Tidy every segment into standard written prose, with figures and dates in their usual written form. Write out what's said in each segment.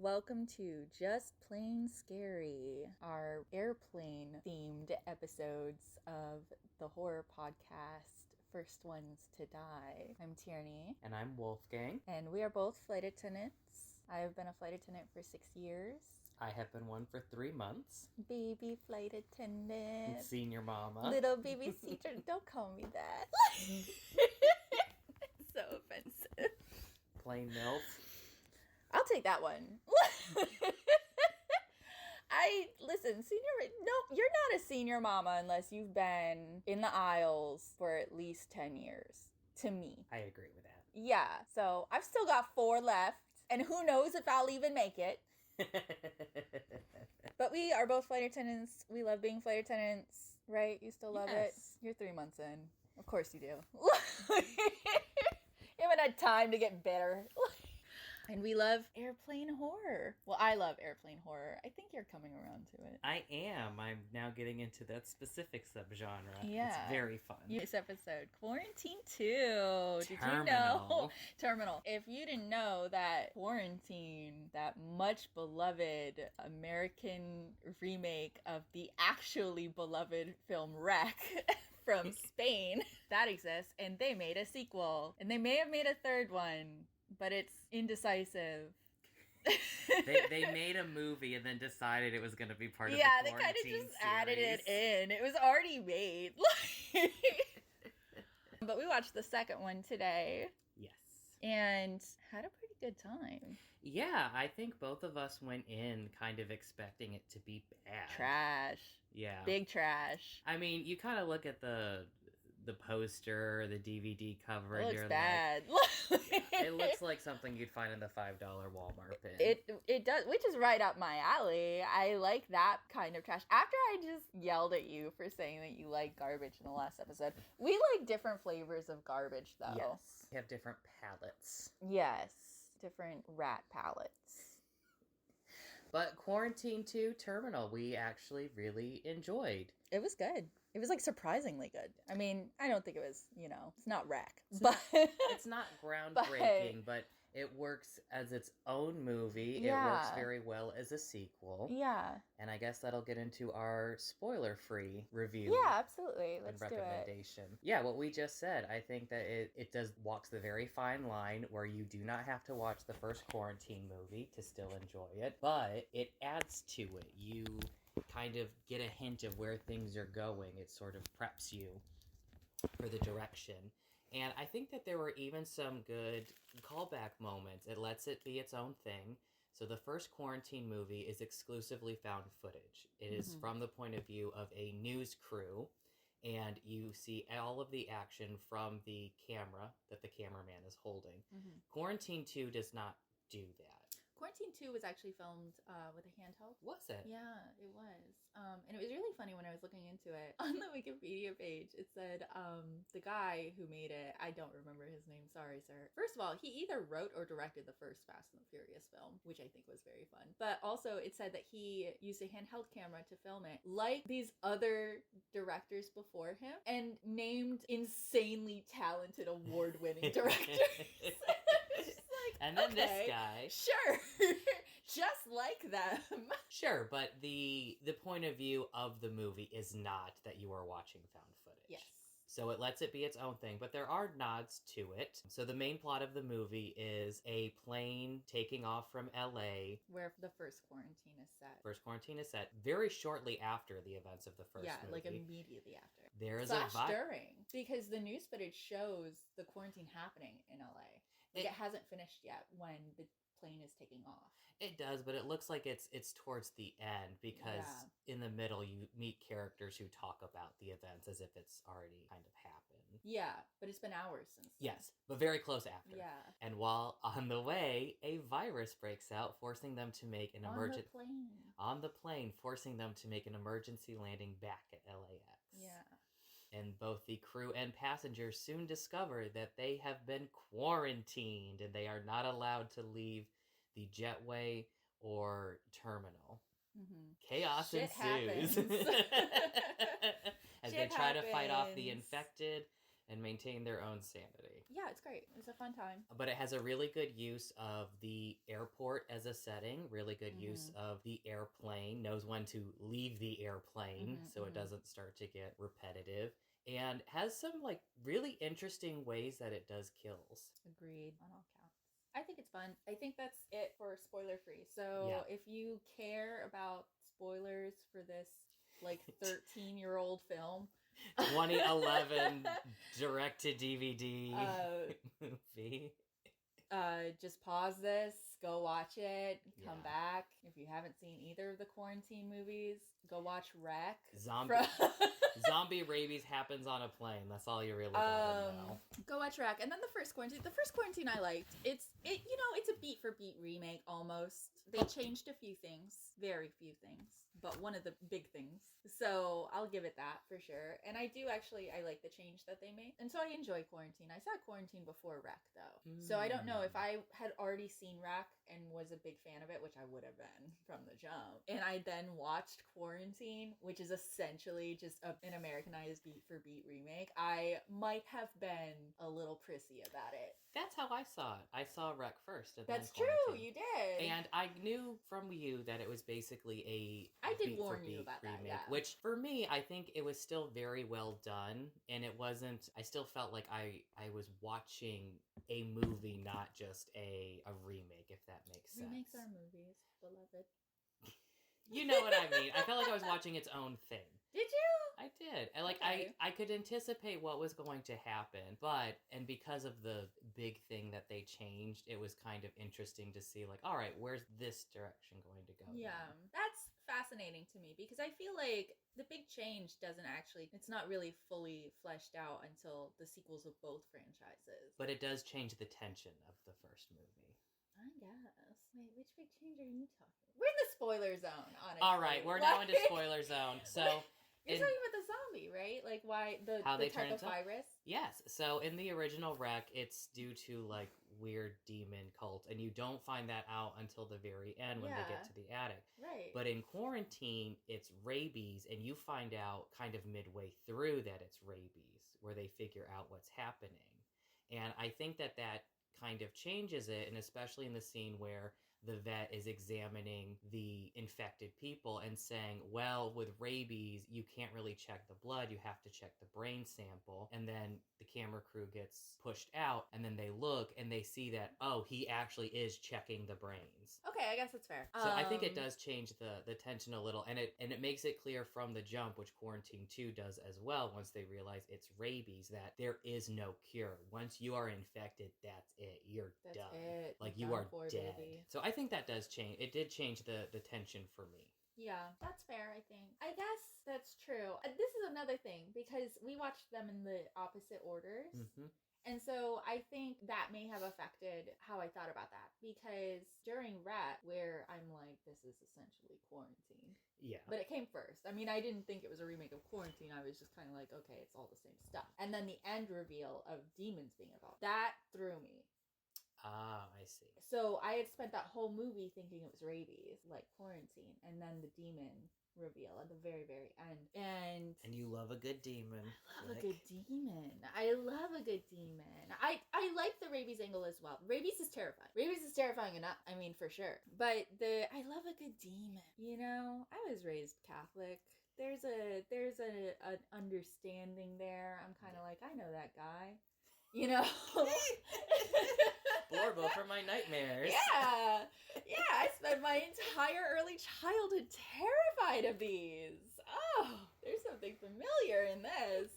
welcome to Just Plain Scary, our airplane-themed episodes of the horror podcast, First Ones to Die. I'm Tierney. And I'm Wolfgang. And we are both flight attendants. I have been a flight attendant for 6 years. I have been one for 3 months. Baby flight attendant. Senior mama. Little baby teacher. Don't call me that. So offensive. Plain MILF. I'll take that one. Listen, no, you're not a senior mama unless you've been in the aisles for at least 10 years, to me. I agree with that. Yeah, so I've still got 4 left, and who knows if I'll even make it. But we are both flight attendants. We love being flight attendants, right? You still love it? You're 3 months in. Of course you do. You haven't had time to get better. And we love airplane horror. Well, I love airplane horror. I think you're coming around to it. I am. I'm now getting into that specific subgenre. Yeah. It's very fun. This episode, Quarantine 2. Did you know? Terminal. If you didn't know that Quarantine, that much beloved American remake of the actually beloved film Wreck from Spain, that exists, and they made a sequel. And they may have made a third one, but it's indecisive. they made a movie and then decided it was going to be part of the Quarantine Quarantine they kind of just series. added it in. It was already made. But we watched the second one today. Yes. And had a pretty good time. Yeah, I think both of us went in kind of expecting it to be bad. Trash. Yeah. Big trash. I mean, you kind of look at the poster, the DVD cover, It and looks you're bad. like, it looks like something you'd find in the $5 Walmart bin. It does, which is right up my alley. I like that kind of trash. After I just yelled at you for saying that you like garbage in the last episode, we like different flavors of garbage, though. Yes. We have different palettes. Yes. Different rat palettes. But Quarantine 2 Terminal, we actually really enjoyed. It was good. It was, like, surprisingly good. I mean, I don't think it was, it's not Wreck. It's not groundbreaking, but it works as its own movie. Yeah. It works very well as a sequel. Yeah. And I guess that'll get into our spoiler-free review. Yeah, absolutely. Let's and recommendation. Do it. Yeah, what we just said. I think that it walks the very fine line where you do not have to watch the first Quarantine movie to still enjoy it, but it adds to it. You kind of get a hint of where things are going. It sort of preps you for the direction. And I think that there were even some good callback moments. It lets it be its own thing. So the first Quarantine movie is exclusively found footage. It is from the point of view of a news crew, and you see all of the action from the camera that the cameraman is holding. Quarantine 2 does not do that. Quarantine 2 was actually filmed with a handheld. Was it? Yeah, it was. And it was really funny when I was looking into it. On the Wikipedia page, it said the guy who made it, I don't remember his name, sorry, sir. First of all, he either wrote or directed the first Fast and the Furious film, which I think was very fun. But also, it said that he used a handheld camera to film it, like these other directors before him, and named insanely talented award-winning directors. And then this guy. Sure. Just like them. Sure, but the point of view of the movie is not that you are watching found footage. Yes. So it lets it be its own thing, but there are nods to it. So the main plot of the movie is a plane taking off from LA. Where the first Quarantine is set. First Quarantine is set very shortly after the events of the first movie. Yeah, like immediately after. There is during. Because the news footage shows the quarantine happening in LA. It hasn't finished yet when the plane is taking off. It does, but it looks like it's towards the end because in the middle you meet characters who talk about the events as if it's already kind of happened. Yeah, but it's been hours since. Yes, but very close after. Yeah. And while on the way, a virus breaks out, forcing them to make an emergency on the plane, forcing them to make an emergency landing back at LAX. Yeah. And both the crew and passengers soon discover that they have been quarantined and they are not allowed to leave the jetway or terminal. Chaos ensues. As they try to fight off the infected, and maintain their own sanity. Yeah, it's great. It's a fun time. But it has a really good use of the airport as a setting, really good use of the airplane, knows when to leave the airplane so it doesn't start to get repetitive, and has some like really interesting ways that it does kills. Agreed on all counts. I think it's fun. I think that's it for spoiler free. So if you care about spoilers for this like 13-year-old film, 2011 direct to DVD movie. Just pause this, go watch it, come back. If you haven't seen either of the quarantine movies, go watch Wreck. Zombie rabies happens on a plane. That's all you really gotta know. Go watch Wreck. And then the first quarantine I liked. It's a beat for beat remake almost. They changed a few things, very few things, but one of the big things. So I'll give it that for sure. And I like the change that they made. And so I enjoy Quarantine. I saw Quarantine before Wreck though. So I don't know if I had already seen Wreck and was a big fan of it, which I would have been from the jump. And I then watched Quarantine, which is essentially just an Americanized beat for beat remake. I might have been a little prissy about it. That's how I saw it. I saw Wreck first. And That's then true, you did. And I knew from you that it was basically a I did beat warn for you beat about remake, that, yeah. which for me, I think it was still very well done. And it wasn't, I still felt like I was watching a movie, not just a remake, if that makes sense. Remakes are movies, beloved. You know what I mean. I felt like I was watching its own thing. Did you? I did. And Okay. I could anticipate what was going to happen, and because of the big thing that they changed, it was kind of interesting to see, like, all right, where's this direction going to go? Yeah, now? that's fascinating to me because I feel like the big change it's not really fully fleshed out until the sequels of both franchises. But it does change the tension of the first movie. I guess. Wait, which big change are you talking about? We're in the spoiler zone, honestly. All right, we're now into spoiler zone. So you're talking about the zombie, right? Like why the type of virus? Yes. So in the original Wreck, it's due to like weird demon cult, and you don't find that out until the very end when they get to the attic. Right. But in Quarantine, it's rabies, and you find out kind of midway through that it's rabies, where they figure out what's happening. And I think that kind of changes it, and especially in the scene where the vet is examining the infected people and saying, well, with rabies, you can't really check the blood, you have to check the brain sample. And then the camera crew gets pushed out, and then they look and they see that, oh, he actually is checking the brains. Okay, I guess that's fair. So I think it does change the tension a little, and it makes it clear from the jump, which Quarantine 2 does as well, once they realize it's rabies, that there is no cure. Once you are infected, that's it. You're done. It. Like, you are dead. Baby. So I think that does change. It did change the tension for me. Yeah, that's fair, I think. I guess that's true. This is another thing, because we watched them in the opposite orders. Mm-hmm. And so I think that may have affected how I thought about that. Because during Rat, where I'm like, this is essentially Quarantine. Yeah. But it came first. I mean, I didn't think it was a remake of Quarantine. I was just kind of like, okay, it's all the same stuff. And then the end reveal of demons being involved. That threw me. Ah, I see. So I had spent that whole movie thinking it was rabies, like Quarantine, and then the demon reveal at the very, very end. And you love a good demon. I love a good demon. I love a good demon. I like the rabies angle as well. Rabies is terrifying. Rabies is terrifying enough. I mean, for sure. But I love a good demon. You know, I was raised Catholic. There's an understanding there. I'm kind of like, I know that guy. You know? Blorbo for my nightmares. Yeah, I spent my entire early childhood terrified of these. Oh, there's something familiar in this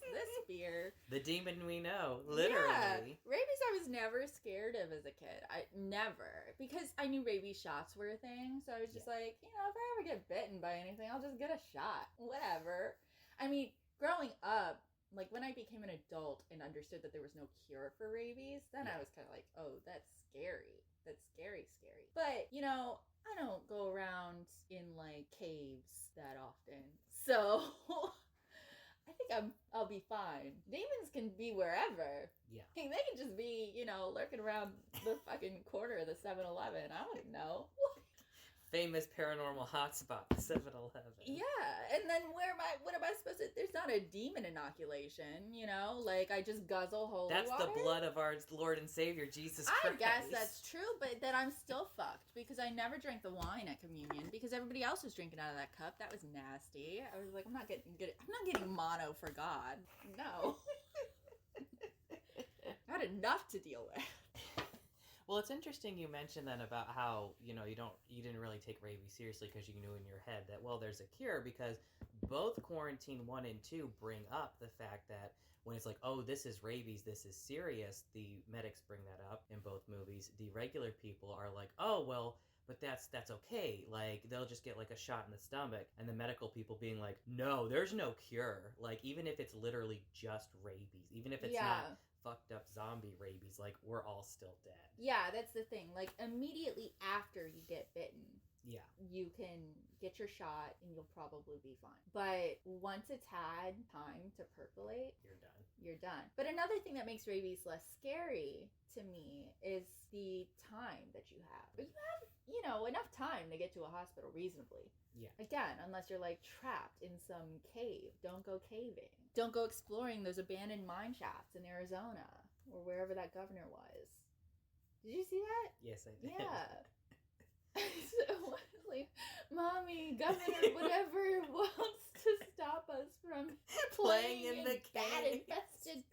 fear. The demon we know, literally. Yeah. Rabies I was never scared of as a kid. Never. Because I knew rabies shots were a thing, so I was just like, if I ever get bitten by anything, I'll just get a shot. Whatever. I mean, growing up, like, when I became an adult and understood that there was no cure for rabies, then I was kind of like, oh, that's scary. That's scary, scary. But, I don't go around in, like, caves that often. So, I think I'll be fine. Demons can be wherever. Yeah. They can just be, lurking around the fucking corner of the 7-Eleven. I don't know. famous paranormal hotspot, the 7-Eleven. Yeah, and then what am I supposed to, there's not a demon inoculation, you know? Like, I just guzzle holy That's water? the blood of our Lord and Savior, Jesus I Christ. guess that's true, but then I'm still fucked because I never drank the wine at communion because everybody else was drinking out of that cup. That was nasty. I was like, I'm not getting mono for God. No. I had enough to deal with. Well, it's interesting you mentioned then about how, you didn't really take rabies seriously because you knew in your head that, well, there's a cure, because both Quarantine 1 and 2 bring up the fact that when it's like, oh, this is rabies, this is serious, the medics bring that up in both movies. The regular people are like, oh, well, but that's okay. Like, they'll just get like a shot in the stomach. And the medical people being like, no, there's no cure. Like, even if it's literally just rabies, even if it's not fucked up zombie rabies, like, we're all still dead. Yeah, that's the thing. Like, immediately after you get bitten, yeah, you can get your shot and you'll probably be fine. But once it's had time to percolate, you're done. But another thing that makes rabies less scary to me is the time that you have. But you have, enough time to get to a hospital reasonably. Yeah. Again, unless you're like trapped in some cave. Don't go caving. Don't go exploring those abandoned mine shafts in Arizona or wherever that governor was. Did you see that? Yes, I did. Yeah. So, like, Mommy, Governor, whatever wants to stop us from playing in the bat-infested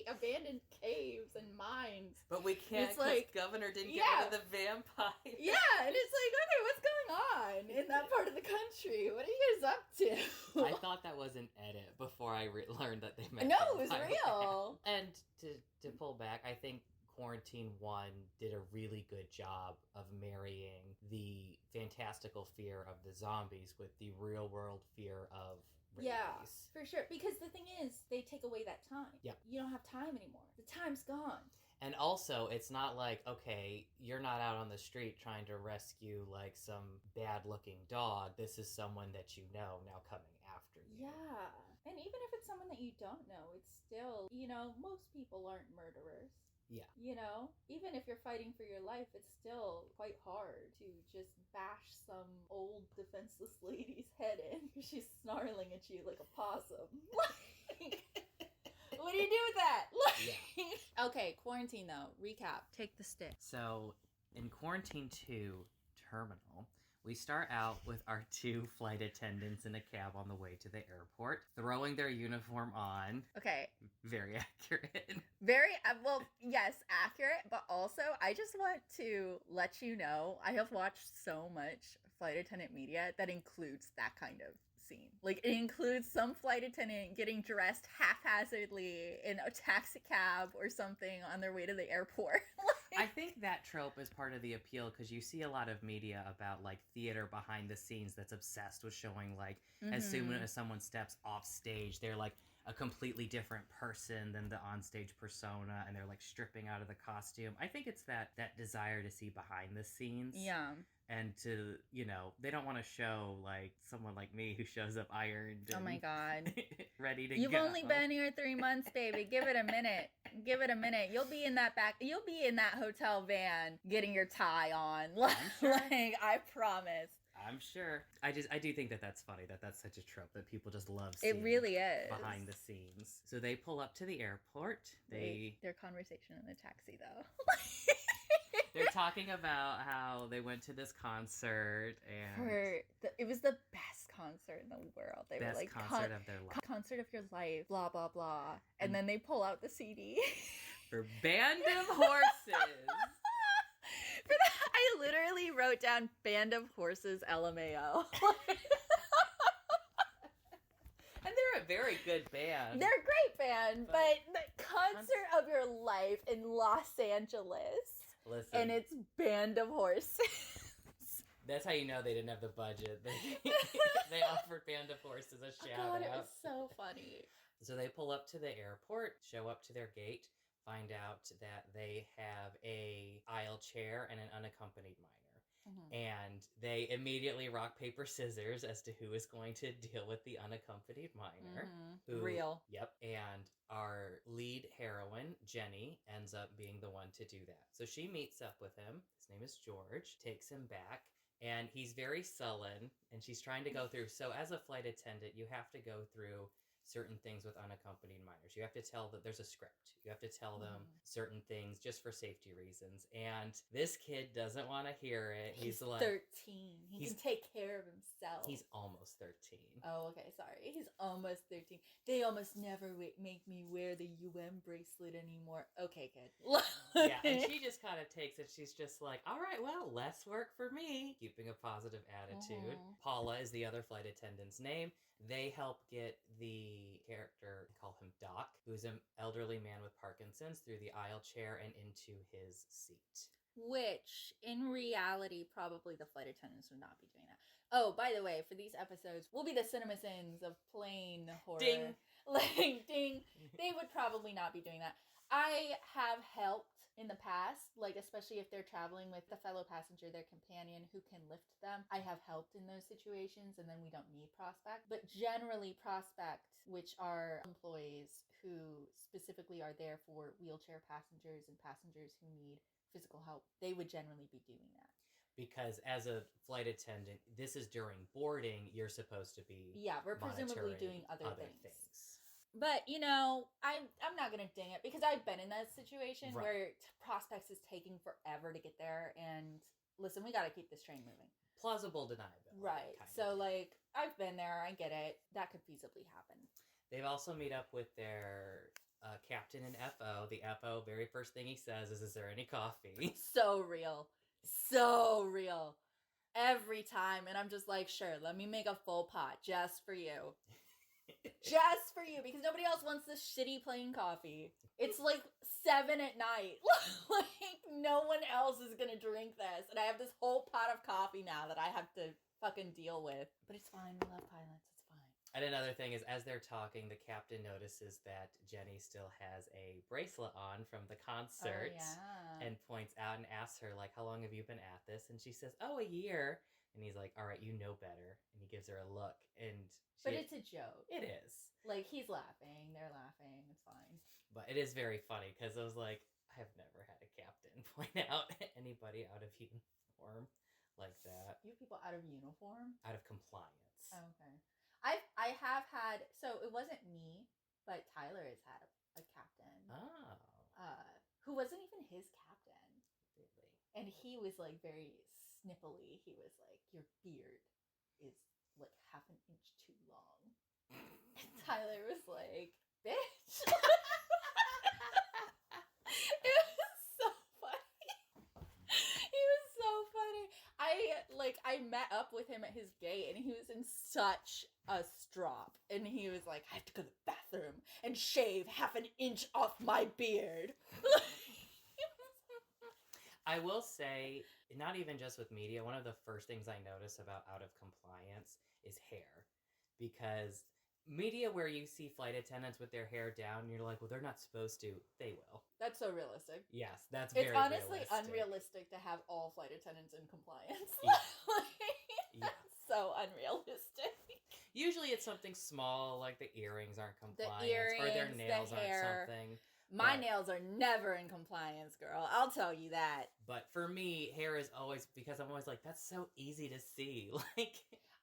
abandoned caves and mines. But we can't because like, Governor didn't get rid of the vampire. Yeah, and it's like, okay, what's going on in that part of the country? What are you guys up to? I thought that was an edit before I learned that they meant No, it was real. And to pull back, I think Quarantine 1 did a really good job of marrying the fantastical fear of the zombies with the real world fear of rabies. Yeah, for sure. Because the thing is, they take away that time. Yeah. You don't have time anymore. The time's gone. And also, it's not like, okay, you're not out on the street trying to rescue, like, some bad-looking dog. This is someone that you know now coming after you. Yeah. And even if it's someone that you don't know, it's still, most people aren't murderers. Yeah. Even if you're fighting for your life, it's still quite hard to just bash some old defenseless lady's head in because she's snarling at you like a possum. What do you do with that? Yeah. Okay, Quarantine though. Recap. Take the stick. So, in Quarantine 2 Terminal, we start out with our 2 flight attendants in a cab on the way to the airport, throwing their uniform on. Okay. Very accurate. Very, well, yes, accurate, but also I just want to let you know, I have watched so much flight attendant media that includes that kind of scene. Like, it includes some flight attendant getting dressed haphazardly in a taxi cab or something on their way to the airport. I think that trope is part of the appeal because you see a lot of media about like theater behind the scenes that's obsessed with showing like as soon as someone steps off stage, they're like a completely different person than the onstage persona, and they're like stripping out of the costume. I think it's that desire to see behind the scenes. Yeah. And to, they don't want to show, like, someone like me who shows up ironed. Oh, my God. Ready to You've only been here 3 months, baby. Give it a minute. Give it a minute. You'll be in that hotel van getting your tie on. Like, I promise. I'm sure. I do think that's funny, that's such a trope that people just love seeing. It really is. Behind the scenes. So they pull up to the airport. Their conversation in the taxi, though. They're talking about how they went to this concert and it was the best concert in the world. They were like, concert of their life. Concert of your life, blah, blah, blah. And then they pull out the CD. For Band of Horses. For that, I literally wrote down Band of Horses LMAO. And they're a very good band. They're a great band, but the concert of your life in Los Angeles. Listen. And it's Band of Horses. That's how you know they didn't have the budget. They offered Band of Horses a shout out. It was so funny. So they pull up to the airport, show up to their gate, find out that they have a aisle chair and an unaccompanied minor. Mm-hmm. And they immediately rock, paper, scissors as to who is going to deal with the unaccompanied minor. Mm-hmm. Real. Yep. And our lead heroine, Jenny, ends up being the one to do that. So she meets up with him. His name is George. Takes him back. And he's very sullen, and she's trying to go through. So, as a flight attendant, you have to go through certain things with unaccompanied minors. You have to tell that there's a script. You have to tell them certain things just for safety reasons. And this kid doesn't want to hear it. He's like 13. He can take care of himself. He's almost 13. Oh, okay. Sorry. He's almost 13. They almost never make me wear the UN bracelet anymore. Okay, kid. Yeah, and she just kind of takes it. She's just like, all right, well, less work for me. Keeping a positive attitude. Paula is the other flight attendant's name. They help get the character, call him Doc, who's an elderly man with Parkinson's, through the aisle chair and into his seat. Which, in reality, probably the flight attendants would not be doing that. Oh, by the way, for these episodes, we'll be the CinemaSins of plain horror. Ding! Like, ding. They would probably not be doing that. I have helped in the past, like especially if they're traveling with a fellow passenger, their companion who can lift them. I have helped in those situations, and then we don't need Prospect. But generally, Prospect, which are employees who specifically are there for wheelchair passengers and passengers who need physical help, they would generally be doing that. Because as a flight attendant, this is during boarding, you're supposed to be we're presumably doing other things. But, I'm not going to ding it because I've been in that situation where Prospects is taking forever to get there. And listen, we got to keep this train moving. Plausible deniability. Right. So, like, I've been there. I get it. That could feasibly happen. They've also meet up with their captain and FO. The FO, very first thing he says is there any coffee? So real. So real. Every time. And I'm just like, sure, let me make a full pot just for you. Just for you, because nobody else wants this shitty plain coffee. It's like 7 at night. Like, no one else is gonna drink this. And I have this whole pot of coffee now that I have to fucking deal with. But it's fine. We love pilots. It's fine. And another thing is, as they're talking, the captain notices that Jenny still has a bracelet on from the concert. And points out and asks her, like, how long have you been at this? And she says, a year. And he's like, all right, you know better. And he gives her a look. But it's a joke. It is. Like, he's laughing. They're laughing. It's fine. But it is very funny because I was like, I have never had a captain point out anybody out of uniform like that. You have people out of uniform? Out of compliance. Oh, okay. I have had, so it wasn't me, but Tyler has had a captain. Who wasn't even his captain. Really? And he was like very snippily. He was like, your beard is like half an inch too long. And Tyler was like, bitch. It was so funny. He was so funny. I met up with him at his gate and he was in such a strop. And he was like, I have to go to the bathroom and shave half an inch off my beard. I will say, not even just with media, one of the first things I notice about out of compliance is hair. Because media where you see flight attendants with their hair down, you're like, well, they're not supposed to. They will. That's so realistic. Yes, that's very realistic. It's honestly unrealistic to have all flight attendants in compliance. Yeah. That's so unrealistic. Usually it's something small, like the earrings aren't compliant. The earrings, or their nails aren't something. My nails are never in compliance, girl. I'll tell you that. But for me, hair is always, because I'm always like, that's so easy to see. Like,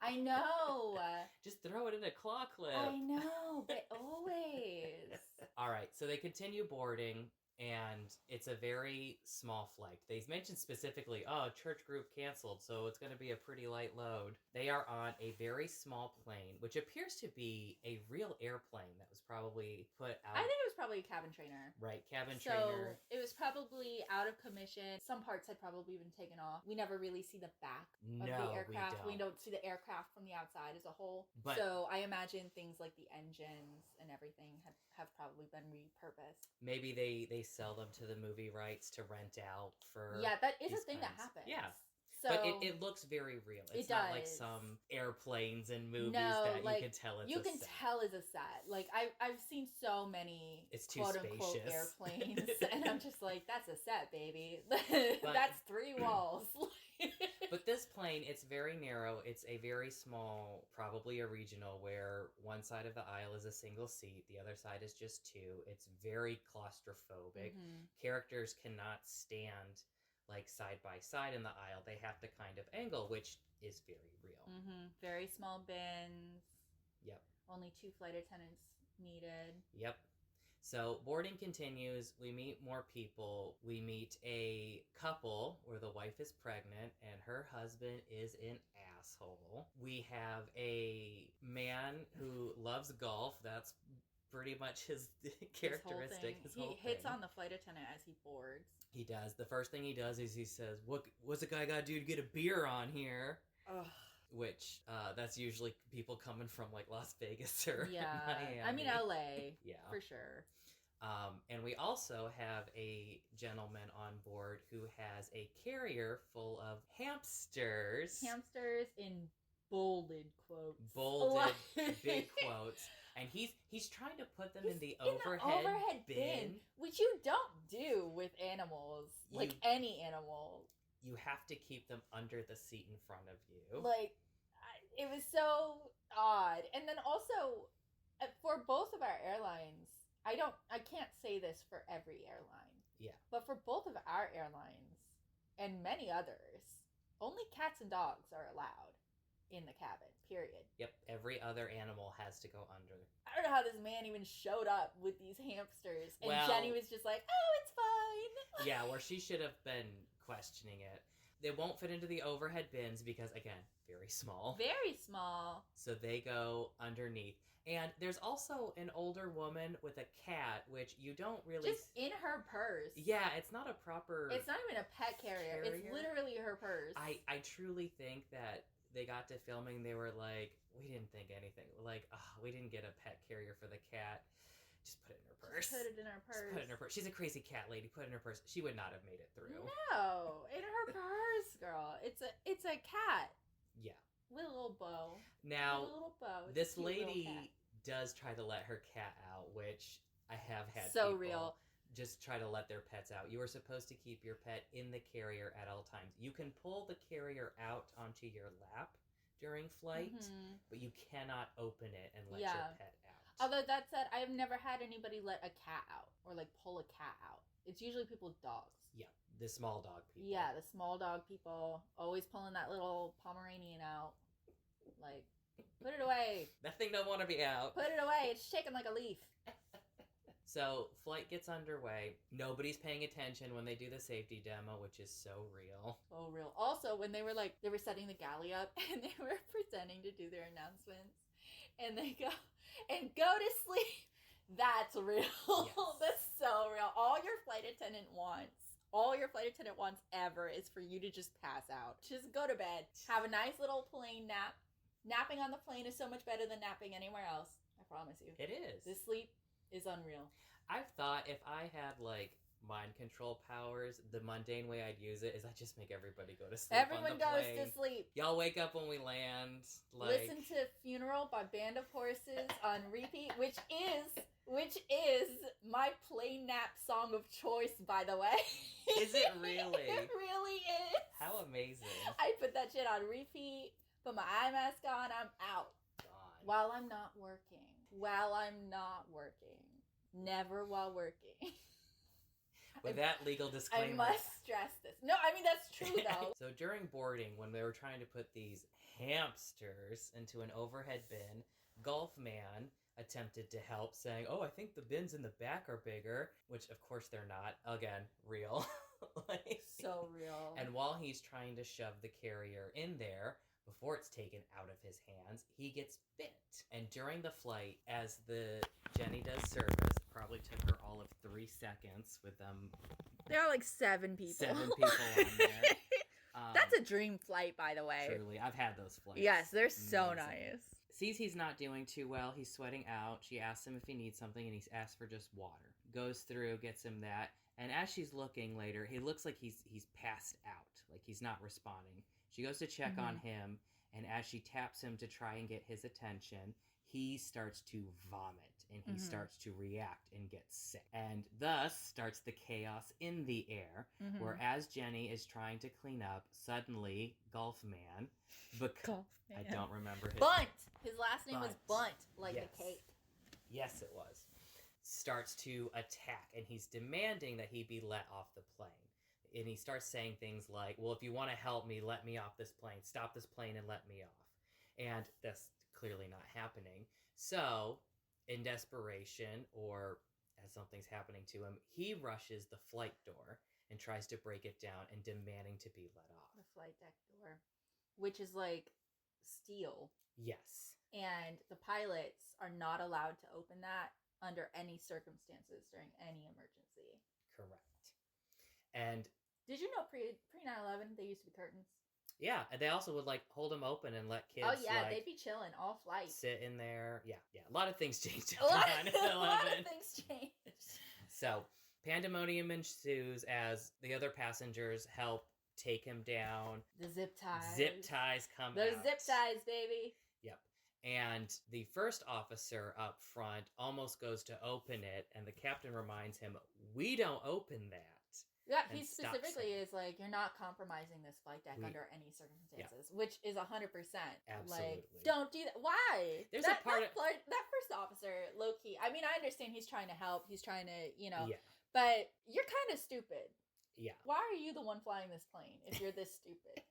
I know. Just throw it in a claw clip. I know, but always. All right, so they continue boarding, and it's a very small flight. They mentioned specifically, church group canceled, so it's going to be a pretty light load. They are on a very small plane, which appears to be a real airplane that was probably put out. I think it was probably a cabin trainer. Right, cabin trainer. So it was probably out of commission. Some parts had probably been taken off. We never really see the back of the aircraft. We don't see the aircraft from the outside as a whole. So I imagine things like the engines and everything have probably been repurposed. Maybe they sell them to the movie rights to rent out for. Yeah, that is a thing that happens. Yeah. So, but it looks very real. It's not like some airplanes and movies that you can tell it's a set. You can tell it's a set. Like, I've seen so many quote-unquote airplanes, and I'm just like, that's a set, baby. That's 3 walls. But this plane, it's very narrow. It's a very small, probably a regional, where one side of the aisle is a single seat. The other side is just 2. It's very claustrophobic. Mm-hmm. Characters cannot stand like side by side in the aisle, they have to kind of angle, which is very real. Very small bins. Yep. Only 2 flight attendants needed. Yep. So boarding continues. We meet more people. We meet a couple where the wife is pregnant and her husband is an asshole. We have a man who loves golf. That's pretty much his characteristic. He hits on the flight attendant as he boards. He does. The first thing he does is he says, what's a guy got to do to get a beer on here? Ugh. Which, that's usually people coming from, like, Las Vegas or Miami. I mean, LA. Yeah. For sure. And we also have a gentleman on board who has a carrier full of hamsters. Hamsters in bolded quotes. Bolded, big quotes. And he's trying to put them in the overhead bin. Which you don't do with animals. Like, any animal. You have to keep them under the seat in front of you. Like, it was so odd. And then also, for both of our airlines, I can't say this for every airline. Yeah. But for both of our airlines, and many others, only cats and dogs are allowed in the cabin, period. Yep, every other animal has to go under. I don't know how this man even showed up with these hamsters. And Jenny was just like, oh, it's fine. Yeah, where she should have been questioning it. They won't fit into the overhead bins because, again, very small. Very small. So they go underneath. And there's also an older woman with a cat, which you don't really... Just in her purse. Yeah, it's not a proper... It's not even a pet carrier. It's literally her purse. I truly think that they got to filming, they were like, we didn't think anything. Like, we didn't get a pet carrier for the cat. Just put it in her purse. Just put it in her purse. Just put it in her purse. She's a crazy cat lady. Put it in her purse. She would not have made it through. No, in her purse, girl. It's a cat. Yeah. With a little bow. Now, with a little bow. This lady does try to let her cat out, which I have had so people real. Just try to let their pets out. You are supposed to keep your pet in the carrier at all times. You can pull the carrier out onto your lap during flight, but you cannot open it and let your pet out. Although that said, I have never had anybody let a cat out or like pull a cat out. It's usually people with dogs. Yeah, the small dog people. Yeah, the small dog people always pulling that little Pomeranian out. Like, put it away. That thing don't want to be out. Put it away. It's shaking like a leaf. So, flight gets underway. Nobody's paying attention when they do the safety demo, which is so real. So real. Also, when they were setting the galley up and they were pretending to do their announcements, and they go to sleep. That's real. Yes. That's so real. All your flight attendant wants ever is for you to just pass out. Just go to bed. Have a nice little plane nap. Napping on the plane is so much better than napping anywhere else. I promise you. It is. This sleep is unreal. I've thought if I had, like, mind control powers, the mundane way I'd use it is I just make everybody go to sleep. Everyone goes to sleep. Y'all wake up when we land. Listen to Funeral by Band of Horses on repeat, which is my plane nap song of choice, by the way. Is it really? It really is. How amazing. I put that shit on repeat, put my eye mask on, I'm out. God. While I'm not working. Never while working. With that legal disclaimer. I must stress this. No, I mean, that's true, though. So during boarding, when they were trying to put these hamsters into an overhead bin, Golf Man attempted to help, saying, I think the bins in the back are bigger, which, of course, they're not. Again, real. So real. And while he's trying to shove the carrier in there, before it's taken out of his hands, he gets bit. And during the flight, as the Jenny does service, probably took her all of 3 seconds with them. There are like 7 people. 7 people on there. That's a dream flight, by the way. Truly, I've had those flights. Yes, they're so nice. Sees he's not doing too well. He's sweating out. She asks him if he needs something, and he's asked for just water. Goes through, gets him that. And as she's looking later, he looks like he's passed out. Like he's not responding. She goes to check on him, and as she taps him to try and get his attention, he starts to vomit, and he starts to react and get sick. And thus starts the chaos in the air, where as Jenny is trying to clean up, suddenly Golf Man, I don't remember his Bunt! His last name was Bunt, like the cake. Yes, it was. Starts to attack, and he's demanding that he be let off the plane. and he starts saying things like, well, if you want to help me, let me off this plane. Stop this plane and let me off. And that's clearly not happening. So, in desperation, or as something's happening to him, he rushes the flight door and tries to break it down and demanding to be let off. The flight deck door, which is like steel. Yes. And the pilots are not allowed to open that under any circumstances during any emergency. Correct. And did you know pre 9/11 they used to be curtains? Yeah, and they also would like hold them open and let kids. Oh yeah, like, they'd be chilling all flight. Sit in there. Yeah. A lot of things changed. A lot of things changed. So pandemonium ensues as the other passengers help take him down. The zip ties. Zip ties come out. Those zip ties, baby. Yep. And the first officer up front almost goes to open it, and the captain reminds him, "We don't open that." Yeah, he specifically is like, you're not compromising this flight deck under any circumstances, which is 100%. Absolutely. Like, don't do that. Why? There's that, a part that first officer, low key. I mean, I understand he's trying to help. He's trying to, Yeah. But you're kind of stupid. Yeah. Why are you the one flying this plane if you're this stupid?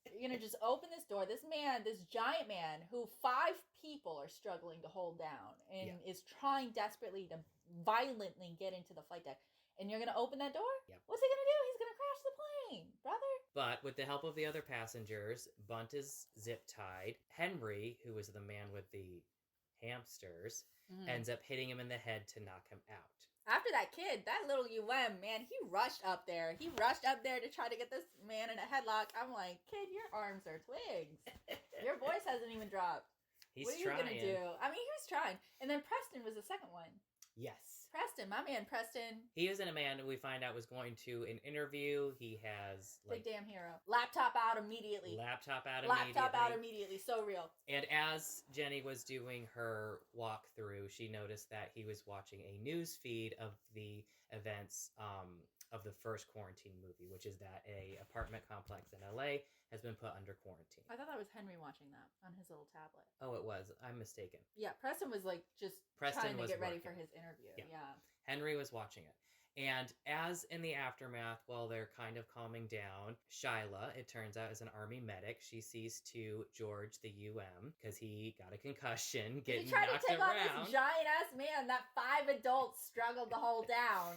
You're going to just open this door. This man, this giant man who 5 people are struggling to hold down and is trying desperately to violently get into the flight deck. And you're going to open that door? Yep. What's he going to do? He's going to crash the plane, brother. But with the help of the other passengers, Bunt is zip-tied. Henry, who is the man with the hamsters, ends up hitting him in the head to knock him out. After that kid, that little man, he rushed up there. He rushed up there to try to get this man in a headlock. I'm like, kid, your arms are twigs. Your voice hasn't even dropped. What are you going to do? I mean, he was trying. And then Preston was the second one. Yes. Preston, my man Preston. He isn't a man who we find out was going to an interview. He has big damn hero. Laptop out immediately. So real. And as Jenny was doing her walkthrough, she noticed that he was watching a news feed of the events of the first quarantine movie, which is that a apartment complex in LA has been put under quarantine. I thought that was Henry watching that on his little tablet. Oh, it was. I'm mistaken. Yeah, Preston was like trying to get ready for his interview. Yeah. Henry was watching it. And as in the aftermath, while they're kind of calming down, Shyla, it turns out, is an army medic. She sees to George, the UM, because he got a concussion, getting knocked around. He tried to take on this giant-ass man that 5 adults struggled to hold down.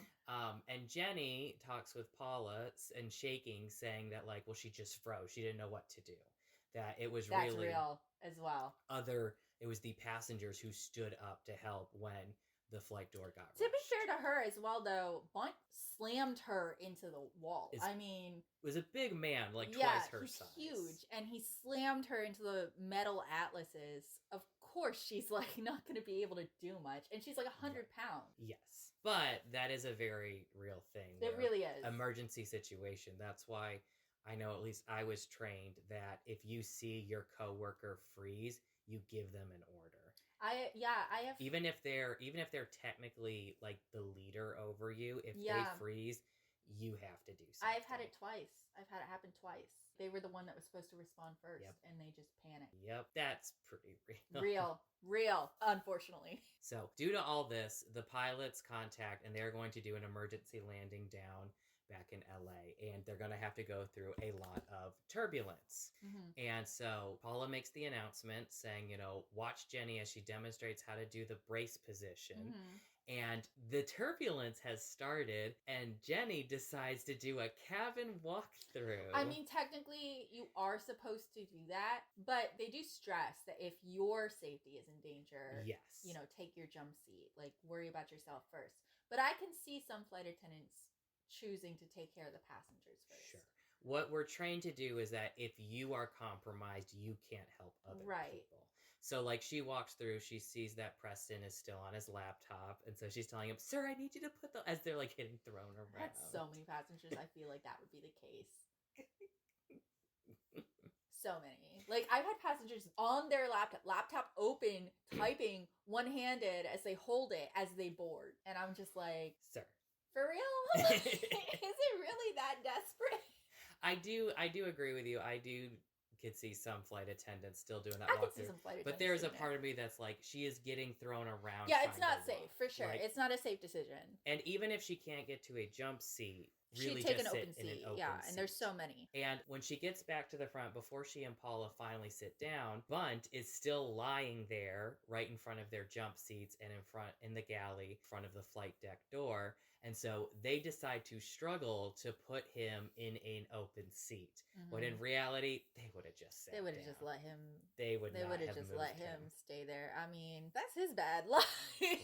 And Jenny talks with Paula and shaking, saying that, like, well, she just froze. She didn't know what to do. That it was That's real as well. It was the passengers who stood up to help when the flight door got rushed. To be fair to her as well, though, Bunt slammed her into the wall. It was a big man, like twice her size. Huge, and he slammed her into the metal atlases. Of course, she's like not going to be able to do much, and she's like 100 pounds. Yes, but that is a very real thing. It really is. Emergency situation. That's why I know, at least I was trained, that if you see your coworker freeze, you give them an order. I have even if they're technically like the leader over you, if they freeze, you have to do something. I've had it twice. I've had it happen twice. They were the one that was supposed to respond first, and they just panicked. Yep, that's pretty real. Real, unfortunately. So, due to all this, the pilots contact, and they're going to do an emergency landing down back in LA, and they're going to have to go through a lot of turbulence. And so Paula makes the announcement saying, watch Jenny as she demonstrates how to do the brace position. And the turbulence has started, and Jenny decides to do a cabin walkthrough. I mean, technically, you are supposed to do that, but they do stress that if your safety is in danger, take your jump seat. Like, worry about yourself first. But I can see some flight attendants choosing to take care of the passengers first. Sure. What we're trained to do is that if you are compromised, you can't help other people. So, like, she walks through, she sees that Preston is still on his laptop, and so she's telling him, "Sir, I need you to put the..." As they're, like, getting thrown around. I had so many passengers, I feel like that would be the case. So many. Like, I've had passengers on their laptop open, typing one-handed as they hold it as they board. And I'm just like, "Sir. For real? Is it really that desperate?" I do agree with you. I could see some flight attendants still doing that. I could see some flight attendants. But there's a part of me that's like, she is getting thrown around. Yeah, it's not safe, for sure. It's not a safe decision. And even if she can't get to a jump seat, really She'd take just an sit open in an seat. open Yeah, seat. and there's so many. And when she gets back to the front, before she and Paula finally sit down, Bunt is still lying there right in front of their jump seats and in the galley, in front of the flight deck door. And so they decide to struggle to put him in an open seat. Mm-hmm. When in reality, they would have just sat They would have down. just let him. They would They not would have have just moved let him stay there. I mean, that's his bad luck.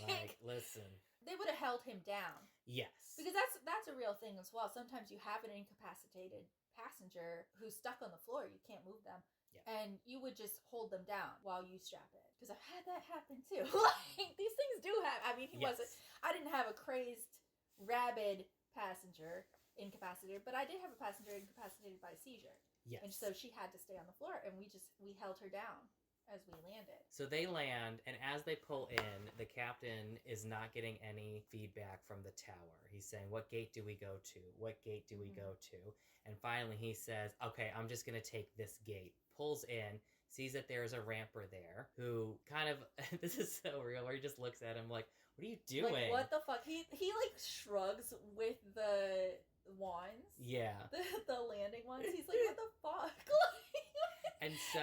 Like, listen. They would have held him down. Yes. Because that's a real thing as well. Sometimes you have an incapacitated passenger who's stuck on the floor. You can't move them. Yeah. And you would just hold them down while you strap it. Because I've had that happen too. Like, these things do happen. I mean, I didn't have a crazed, rabid passenger incapacitated, but I did have a passenger incapacitated by seizure. Yes. And so she had to stay on the floor, and we held her down as we landed. So they land, and as they pull in, the captain is not getting any feedback from the tower. He's saying, what gate do we go to? What gate do we go to? And finally he says, okay, I'm just going to take this gate. Pulls in, sees that there's a ramper there who kind of, this is so real, where he just looks at him like, what are you doing? Like, what the fuck? He like shrugs with the wands. Yeah. The landing wands. He's like, what the fuck? And so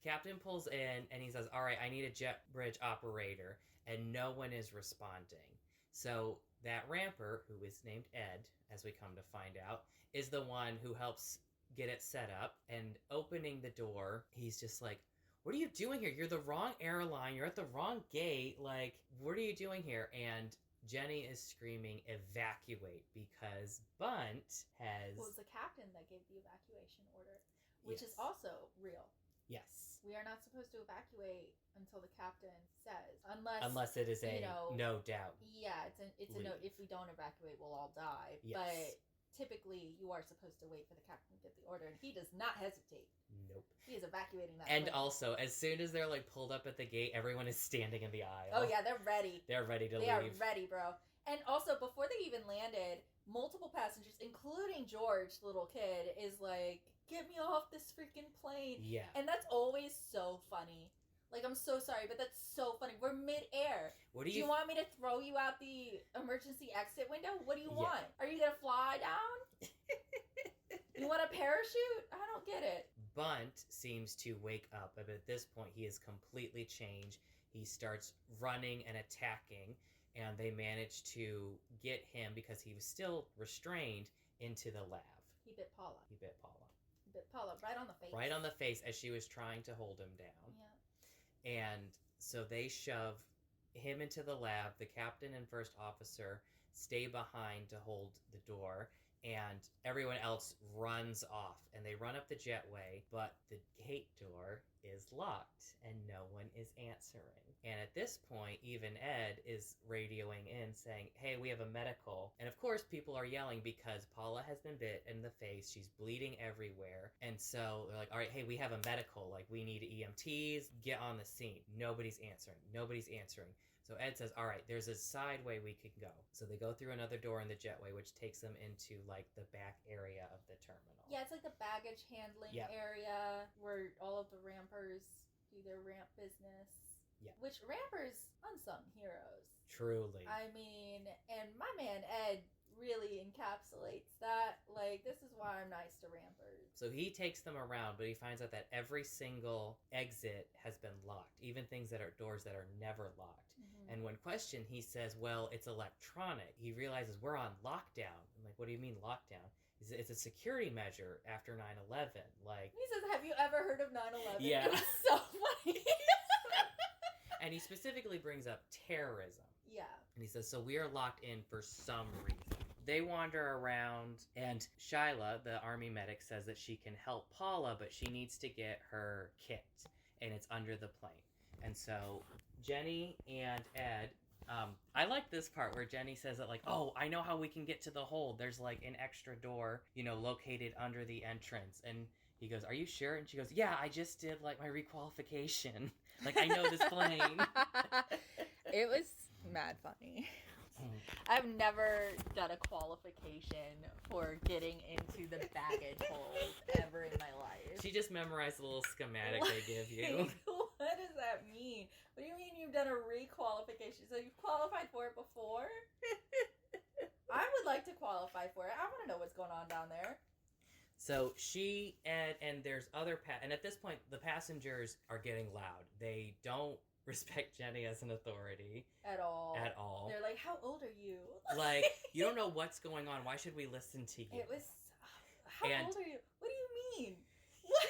Captain pulls in and he says, all right, I need a jet bridge operator. And no one is responding. So that ramper, who is named Ed, as we come to find out, is the one who helps get it set up. And opening the door, he's just like, what are you doing here? You're the wrong airline. You're at the wrong gate. Like, what are you doing here? And Jenny is screaming, evacuate, because Bunt has... Well, it was the captain that gave the evacuation order, which is also real. Yes. We are not supposed to evacuate until the captain says, unless it is a no doubt. Yeah, it's a no. If we don't evacuate, we'll all die. Yes. But typically, you are supposed to wait for the captain to get the order, and he does not hesitate. Nope. He is evacuating that plane. And also, as soon as they're like pulled up at the gate, everyone is standing in the aisle. Oh yeah, they're ready. They're ready to leave. They are ready, bro. And also, before they even landed, multiple passengers, including George, the little kid, is like, get me off this freaking plane. Yeah. And that's always so funny. Like, I'm so sorry, but that's so funny. We're mid-air. Do you want me to throw you out the emergency exit window? What do you want? Are you going to fly down? You want a parachute? I don't get it. Bunt seems to wake up, but at this point, he is completely changed. He starts running and attacking, and they manage to get him, because he was still restrained, into the lab. He bit Paula. He bit Paula right on the face. Right on the face as she was trying to hold him down. Yeah. And so they shove him into the lab. The captain and first officer stay behind to hold the door, and everyone else runs off. And they run up the jetway, but the gate door is locked, and no one is answering. And at this point, even Ed is radioing in saying, hey, we have a medical. And of course, people are yelling because Paula has been bit in the face. She's bleeding everywhere. And so they're like, all right, hey, we have a medical. Like, we need EMTs. Get on the scene. Nobody's answering. So Ed says, all right, there's a side way we could go. So they go through another door in the jetway, which takes them into, like, the back area of the terminal. Yeah, it's like the baggage handling area where all of the rampers do their ramp business. Yeah. Which rampers, unsung heroes. Truly. I mean, and my man Ed really encapsulates that. Like, this is why I'm nice to rampers. So he takes them around, but he finds out that every single exit has been locked, even things that are doors that are never locked. Mm-hmm. And when questioned, he says, well, it's electronic. He realizes we're on lockdown. I'm like, what do you mean lockdown? It's a security measure after 9/11. Like, he says, have you ever heard of 9/11? Yeah. It's so funny. And he specifically brings up terrorism. Yeah. And he says, so we are locked in for some reason. They wander around, and Shyla, the army medic, says that she can help Paula, but she needs to get her kit, and it's under the plane. And so Jenny and Ed, I like this part where Jenny says that, like, oh, I know how we can get to the hold. There's, like, an extra door, located under the entrance. And he goes, are you sure? And she goes, yeah, I just did, like, my requalification. Like, I know this plane. It was mad funny. I've never done a qualification for getting into the baggage hold ever in my life. She just memorized the little schematic they give you. What does that mean? What do you mean you've done a requalification? So you've qualified for it before? I would like to qualify for it. I want to know what's going on down there. So she and there's other and at this point the passengers are getting loud. They don't respect Jenny as an authority at all. They're like, "How old are you?" Like, you don't know what's going on. Why should we listen to you? It was. How old are you? What do you mean? What?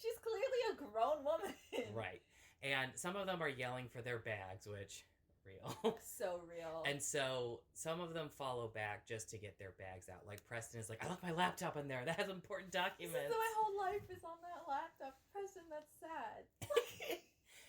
She's clearly a grown woman. Right. And some of them are yelling for their bags, which real. So real. And so some of them follow back just to get their bags out. Like Preston is like, I left my laptop in there. That has important documents. So my whole life is on that laptop. Preston, that's sad.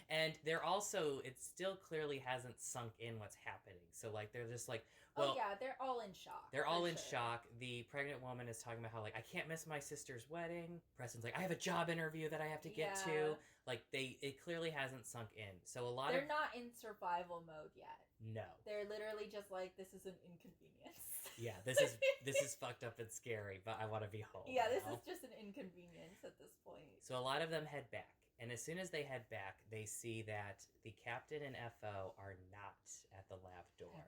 And they're also, it still clearly hasn't sunk in what's happening. So like they're just like, well, oh yeah, they're all in shock. They're all in shock. The pregnant woman is talking about how like I can't miss my sister's wedding. Preston's like, I have a job interview that I have to get to. Like it clearly hasn't sunk in. So they're not in survival mode yet. No. They're literally just like, this is an inconvenience. Yeah, this is fucked up and scary, but I want to be home. Yeah, this is just an inconvenience at this point. So a lot of them head back. And as soon as they head back, they see that the captain and FO are not at the lab door.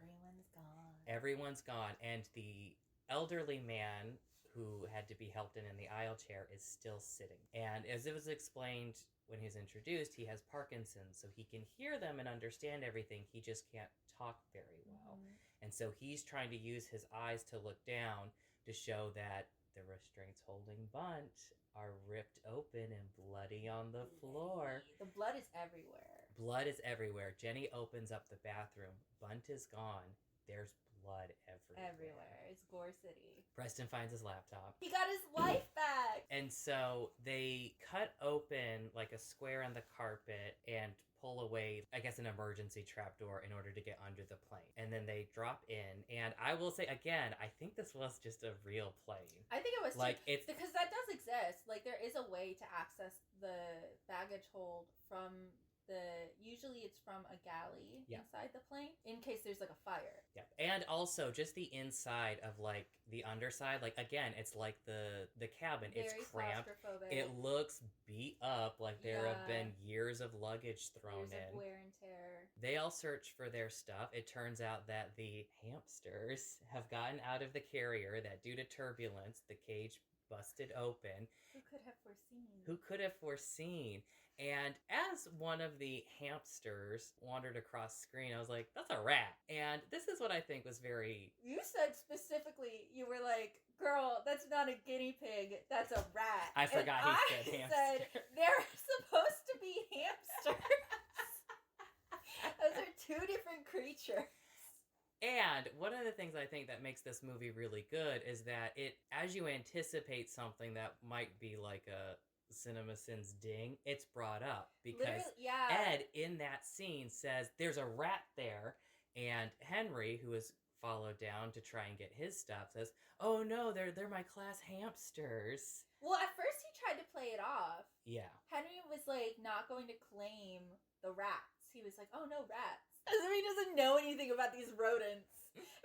Everyone's gone. And the elderly man who had to be helped in the aisle chair is still sitting. And as it was explained when he's introduced, he has Parkinson's, so he can hear them and understand everything. He just can't talk very well. Mm-hmm. And so he's trying to use his eyes to look down to show that the restraints holding Bunt are ripped open and bloody on the floor. The blood is everywhere. Blood is everywhere. Jenny opens up the bathroom. Bunt is gone. There's blood everywhere. It's Gore City. Preston finds his laptop. He got his life back! And so they cut open like a square on the carpet and pull away, I guess, an emergency trapdoor in order to get under the plane. And then they drop in. And I will say, again, I think this was just a real plane. I think it was like too, it's because that does exist. Like, there is a way to access the baggage hold from usually it's from a galley inside the plane in case there's like a fire. Yeah. And also just the inside of like the underside, like again, it's like the cabin. Very it's cramped. Claustrophobic. It looks beat up, like there have been years of luggage thrown years of wear and tear. They all search for their stuff. It turns out that the hamsters have gotten out of the carrier, that due to turbulence, the cage busted open. Who could have foreseen? And as one of the hamsters wandered across screen, I was like, that's a rat. And this is what I think was very... You said specifically, you were like, girl, that's not a guinea pig, that's a rat. I forgot he said hamster. I said, they're supposed to be hamsters. Those are two different creatures. And one of the things I think that makes this movie really good is that it, as you anticipate something that might be like a CinemaSins ding, it's brought up because Ed in that scene says there's a rat there, and Henry, who is followed down to try and get his stuff, says, oh no, they're my class hamsters. Well, at first he tried to play it off. Yeah. Henry was like not going to claim the rats. He was like, oh no, rats. As if he doesn't know anything about these rodents.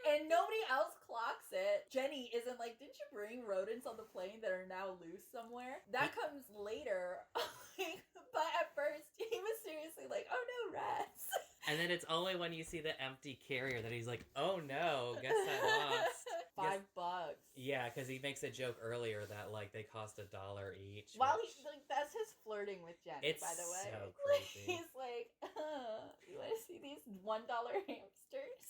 And nobody else clocks it. Jenny isn't like, didn't you bring rodents on the plane that are now loose somewhere? That comes later. But at first, he was seriously like, oh no, rats. And then it's only when you see the empty carrier that he's like, oh no, guess I lost. $5. Yeah, because he makes a joke earlier that like they cost $1 each. While he's like, that's his flirting with Jenny, by the way. It's so creepy. He's like, you want to see these $1 hamsters?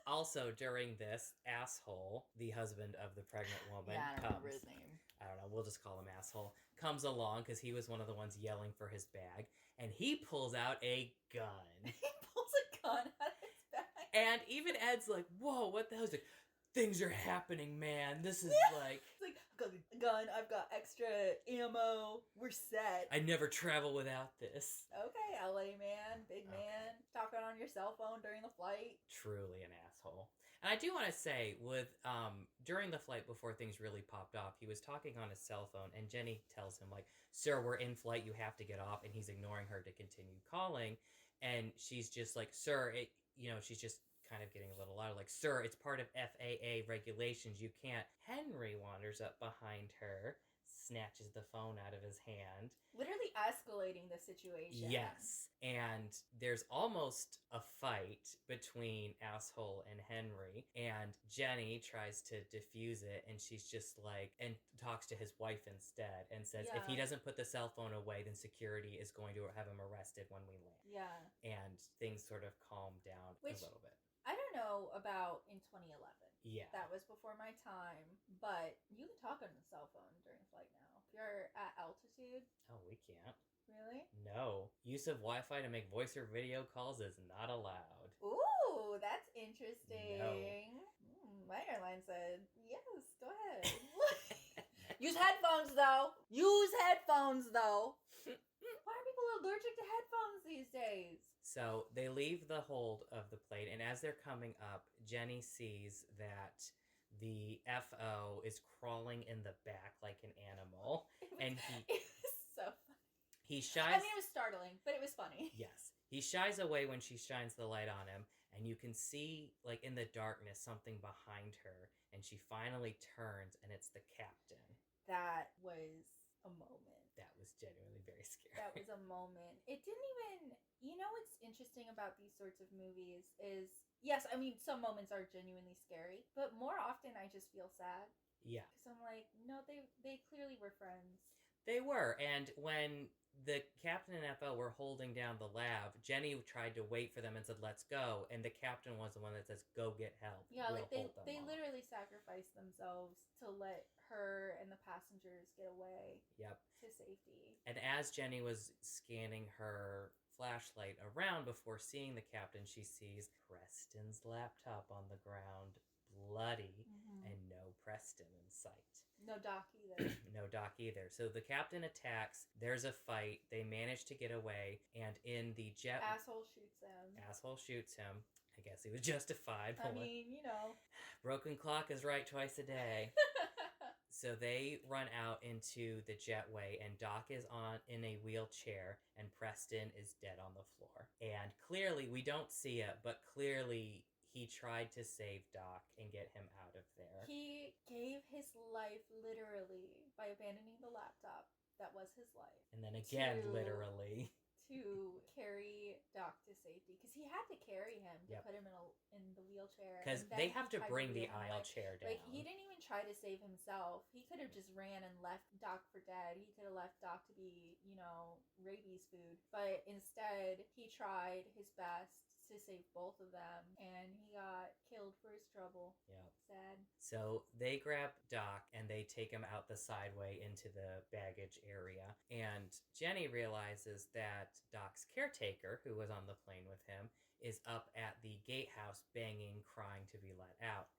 Also, during this, asshole, the husband of the pregnant woman, I don't remember his name. I don't know, we'll just call him asshole, comes along because he was one of the ones yelling for his bag, and he pulls out a gun. He pulls a gun out of his bag. And even Ed's like, whoa, what the hell? He's like, things are happening, man. This is like... It's like, I've got a gun, I've got extra ammo, we're set. I never travel without this. Okay, LA man, big man, talking on your cell phone during the flight. Truly an asshole. And I do want to say, with during the flight before things really popped off, he was talking on his cell phone, and Jenny tells him, like, sir, we're in flight, you have to get off, and he's ignoring her to continue calling, and she's just like, sir, she's just kind of getting a little louder, like, sir, it's part of FAA regulations, you can't. Henry wanders up behind her, snatches the phone out of his hand. Literally escalating the situation. Yes. And there's almost a fight between Asshole and Henry. And Jenny tries to defuse it. And she's just like, and talks to his wife instead and says, if he doesn't put the cell phone away, then security is going to have him arrested when we land. Yeah. And things sort of calm down a little bit. I don't know about in 2011. Yeah. That was before my time. But you can talk on the cell phone during flight now. If you're at altitude. Oh, we can't. Really? No. Use of Wi-Fi to make voice or video calls is not allowed. Ooh, that's interesting. No. My airline said, yes, go ahead. Use headphones, though. Use headphones, though. Why are people allergic to headphones these days? So they leave the hold of the plane, and as they're coming up, Jenny sees that the FO is crawling in the back like an animal. It was so funny. He shies. I mean, it was startling, but it was funny. Yes. He shies away when she shines the light on him, and you can see, like, in the darkness, something behind her, and she finally turns, and it's the captain. That was a moment. That was genuinely very scary. That was a moment. It didn't even... You know what's interesting about these sorts of movies is... Yes, I mean, some moments are genuinely scary, but more often I just feel sad. Yeah. Because I'm like, no, they clearly were friends. They were, and when the captain and FO were holding down the lab, Jenny tried to wait for them and said, let's go, and the captain was the one that says, go get help. Yeah, like they literally sacrificed themselves to let her and the passengers get away. Yep. To safety. And as Jenny was scanning her flashlight around before seeing the captain, she sees Preston's laptop on the ground, bloody, and no Preston in sight. No Doc either. No Doc either. So the captain attacks, there's a fight, they manage to get away, and in the jet... Asshole shoots him. I guess he was justified. I mean, you know. Broken clock is right twice a day. So they run out into the jetway, and Doc is in a wheelchair, and Preston is dead on the floor. And clearly, we don't see it, but clearly he tried to save Doc and get him out of there. He gave his life literally by abandoning the laptop. That was his life. And then again, literally. To carry Doc to safety, because he had to carry him to put him in the wheelchair. Because they have to bring the aisle chair down. Like, he didn't even try to save himself. He could have just ran and left Doc for dead. He could have left Doc to be, rabies food. But instead, he tried his best to save both of them, and he got killed for his trouble. Yeah. Sad. So they grab Doc and they take him out the sideway into the baggage area. And Jenny realizes that Doc's caretaker, who was on the plane with him, is up at the gatehouse banging, crying to be let out.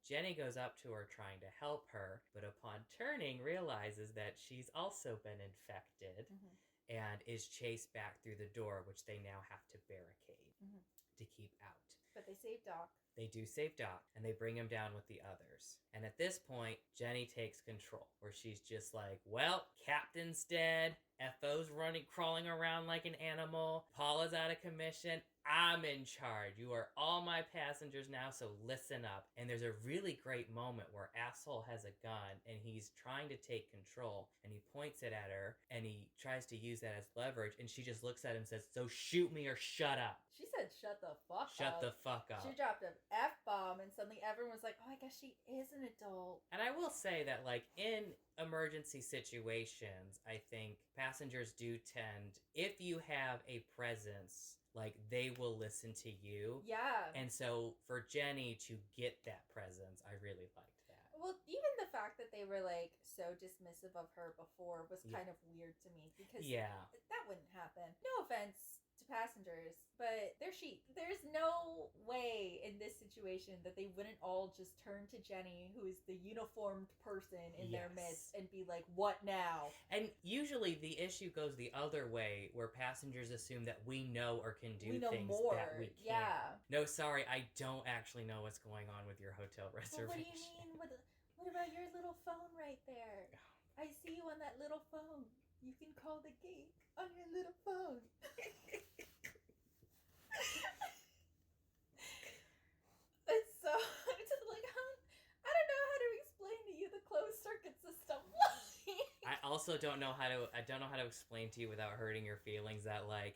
Jenny goes up to her trying to help her, but upon turning realizes that she's also been infected. And is chased back through the door, which they now have to barricade to keep out. But they saved Doc. They do save Doc, and they bring him down with the others. And at this point, Jenny takes control, where she's just like, well, Captain's dead, FO's crawling around like an animal, Paula's out of commission, I'm in charge. You are all my passengers now, so listen up. And there's a really great moment where Asshole has a gun, and he's trying to take control, and he points it at her, and he tries to use that as leverage, and she just looks at him and says, so shoot me or shut up. She said, shut the fuck up. Shut the fuck up. She dropped an F-bomb, and suddenly everyone was like, oh, I guess she is an adult. And I will say that, like, in emergency situations, I think passengers do tend, if you have a presence, like, they will listen to you. Yeah. And so for Jenny to get that presence, I really liked that. Well, even the fact that they were, like, so dismissive of her before was kind of weird to me, because that wouldn't happen. No offense to passengers, but they're sheep. There's no way in this situation that they wouldn't all just turn to Jenny, who is the uniformed person in their midst, and be like, what now? And usually the issue goes the other way, where passengers assume that we know or can do things more. That we can't. Yeah. No, sorry, I don't actually know what's going on with your hotel reservation. Well, what do you mean? What about your little phone right there? I see you on that little phone. You can call the gate on your little phone. It's so, it's like, I don't know how to explain to you the closed circuit system. also don't know how to explain to you without hurting your feelings that like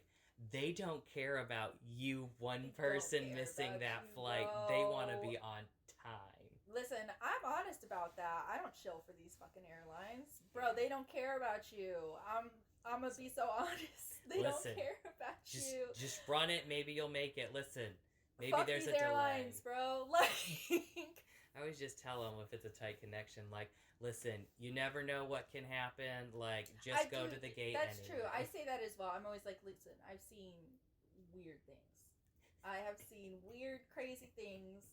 they don't care about you, one person missing that flight. Bro. They want to be on time. Listen, I'm honest about that. I don't chill for these fucking airlines. Bro, they don't care about you. I'm gonna be so honest. They don't care about you. Just run it, maybe you'll make it. Listen, maybe Fuck there's these a airlines, delay. bro. Like I always just tell them if it's a tight connection, like, listen, you never know what can happen. Like, just go to the gate. That's anyway. true. I say that as well. I'm always like, listen, I've seen weird things. I have seen weird, crazy things.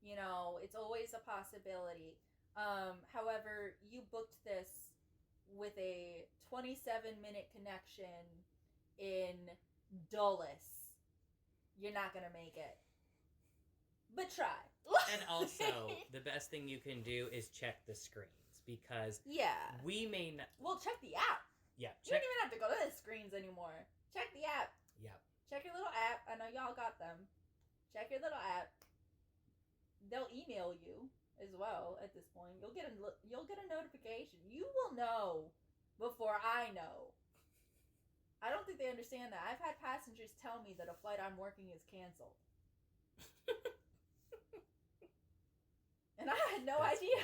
You know, it's always a possibility. However, you booked this with a 27-minute connection in Dulles. You're not gonna make it. But try. And also, the best thing you can do is check the screens because we may not. Well, check the app. Yeah, you don't even have to go to the screens anymore. Check the app. Yep. Check your little app. I know y'all got them. Check your little app. They'll email you as well. At this point, you'll get a notification. You will know before I know. I don't think they understand that. I've had passengers tell me that a flight I'm working is canceled. And I had no idea.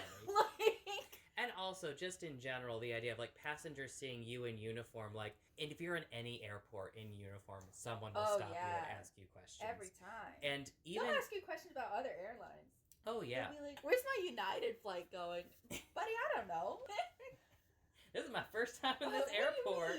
And also, just in general, the idea of like passengers seeing you in uniform, like, and if you're in any airport in uniform, someone will stop you and ask you questions every time. And even they'll ask you questions about other airlines. Oh yeah. They'll be like, "Where's my United flight going, buddy? I don't know. This is my first time in this airport."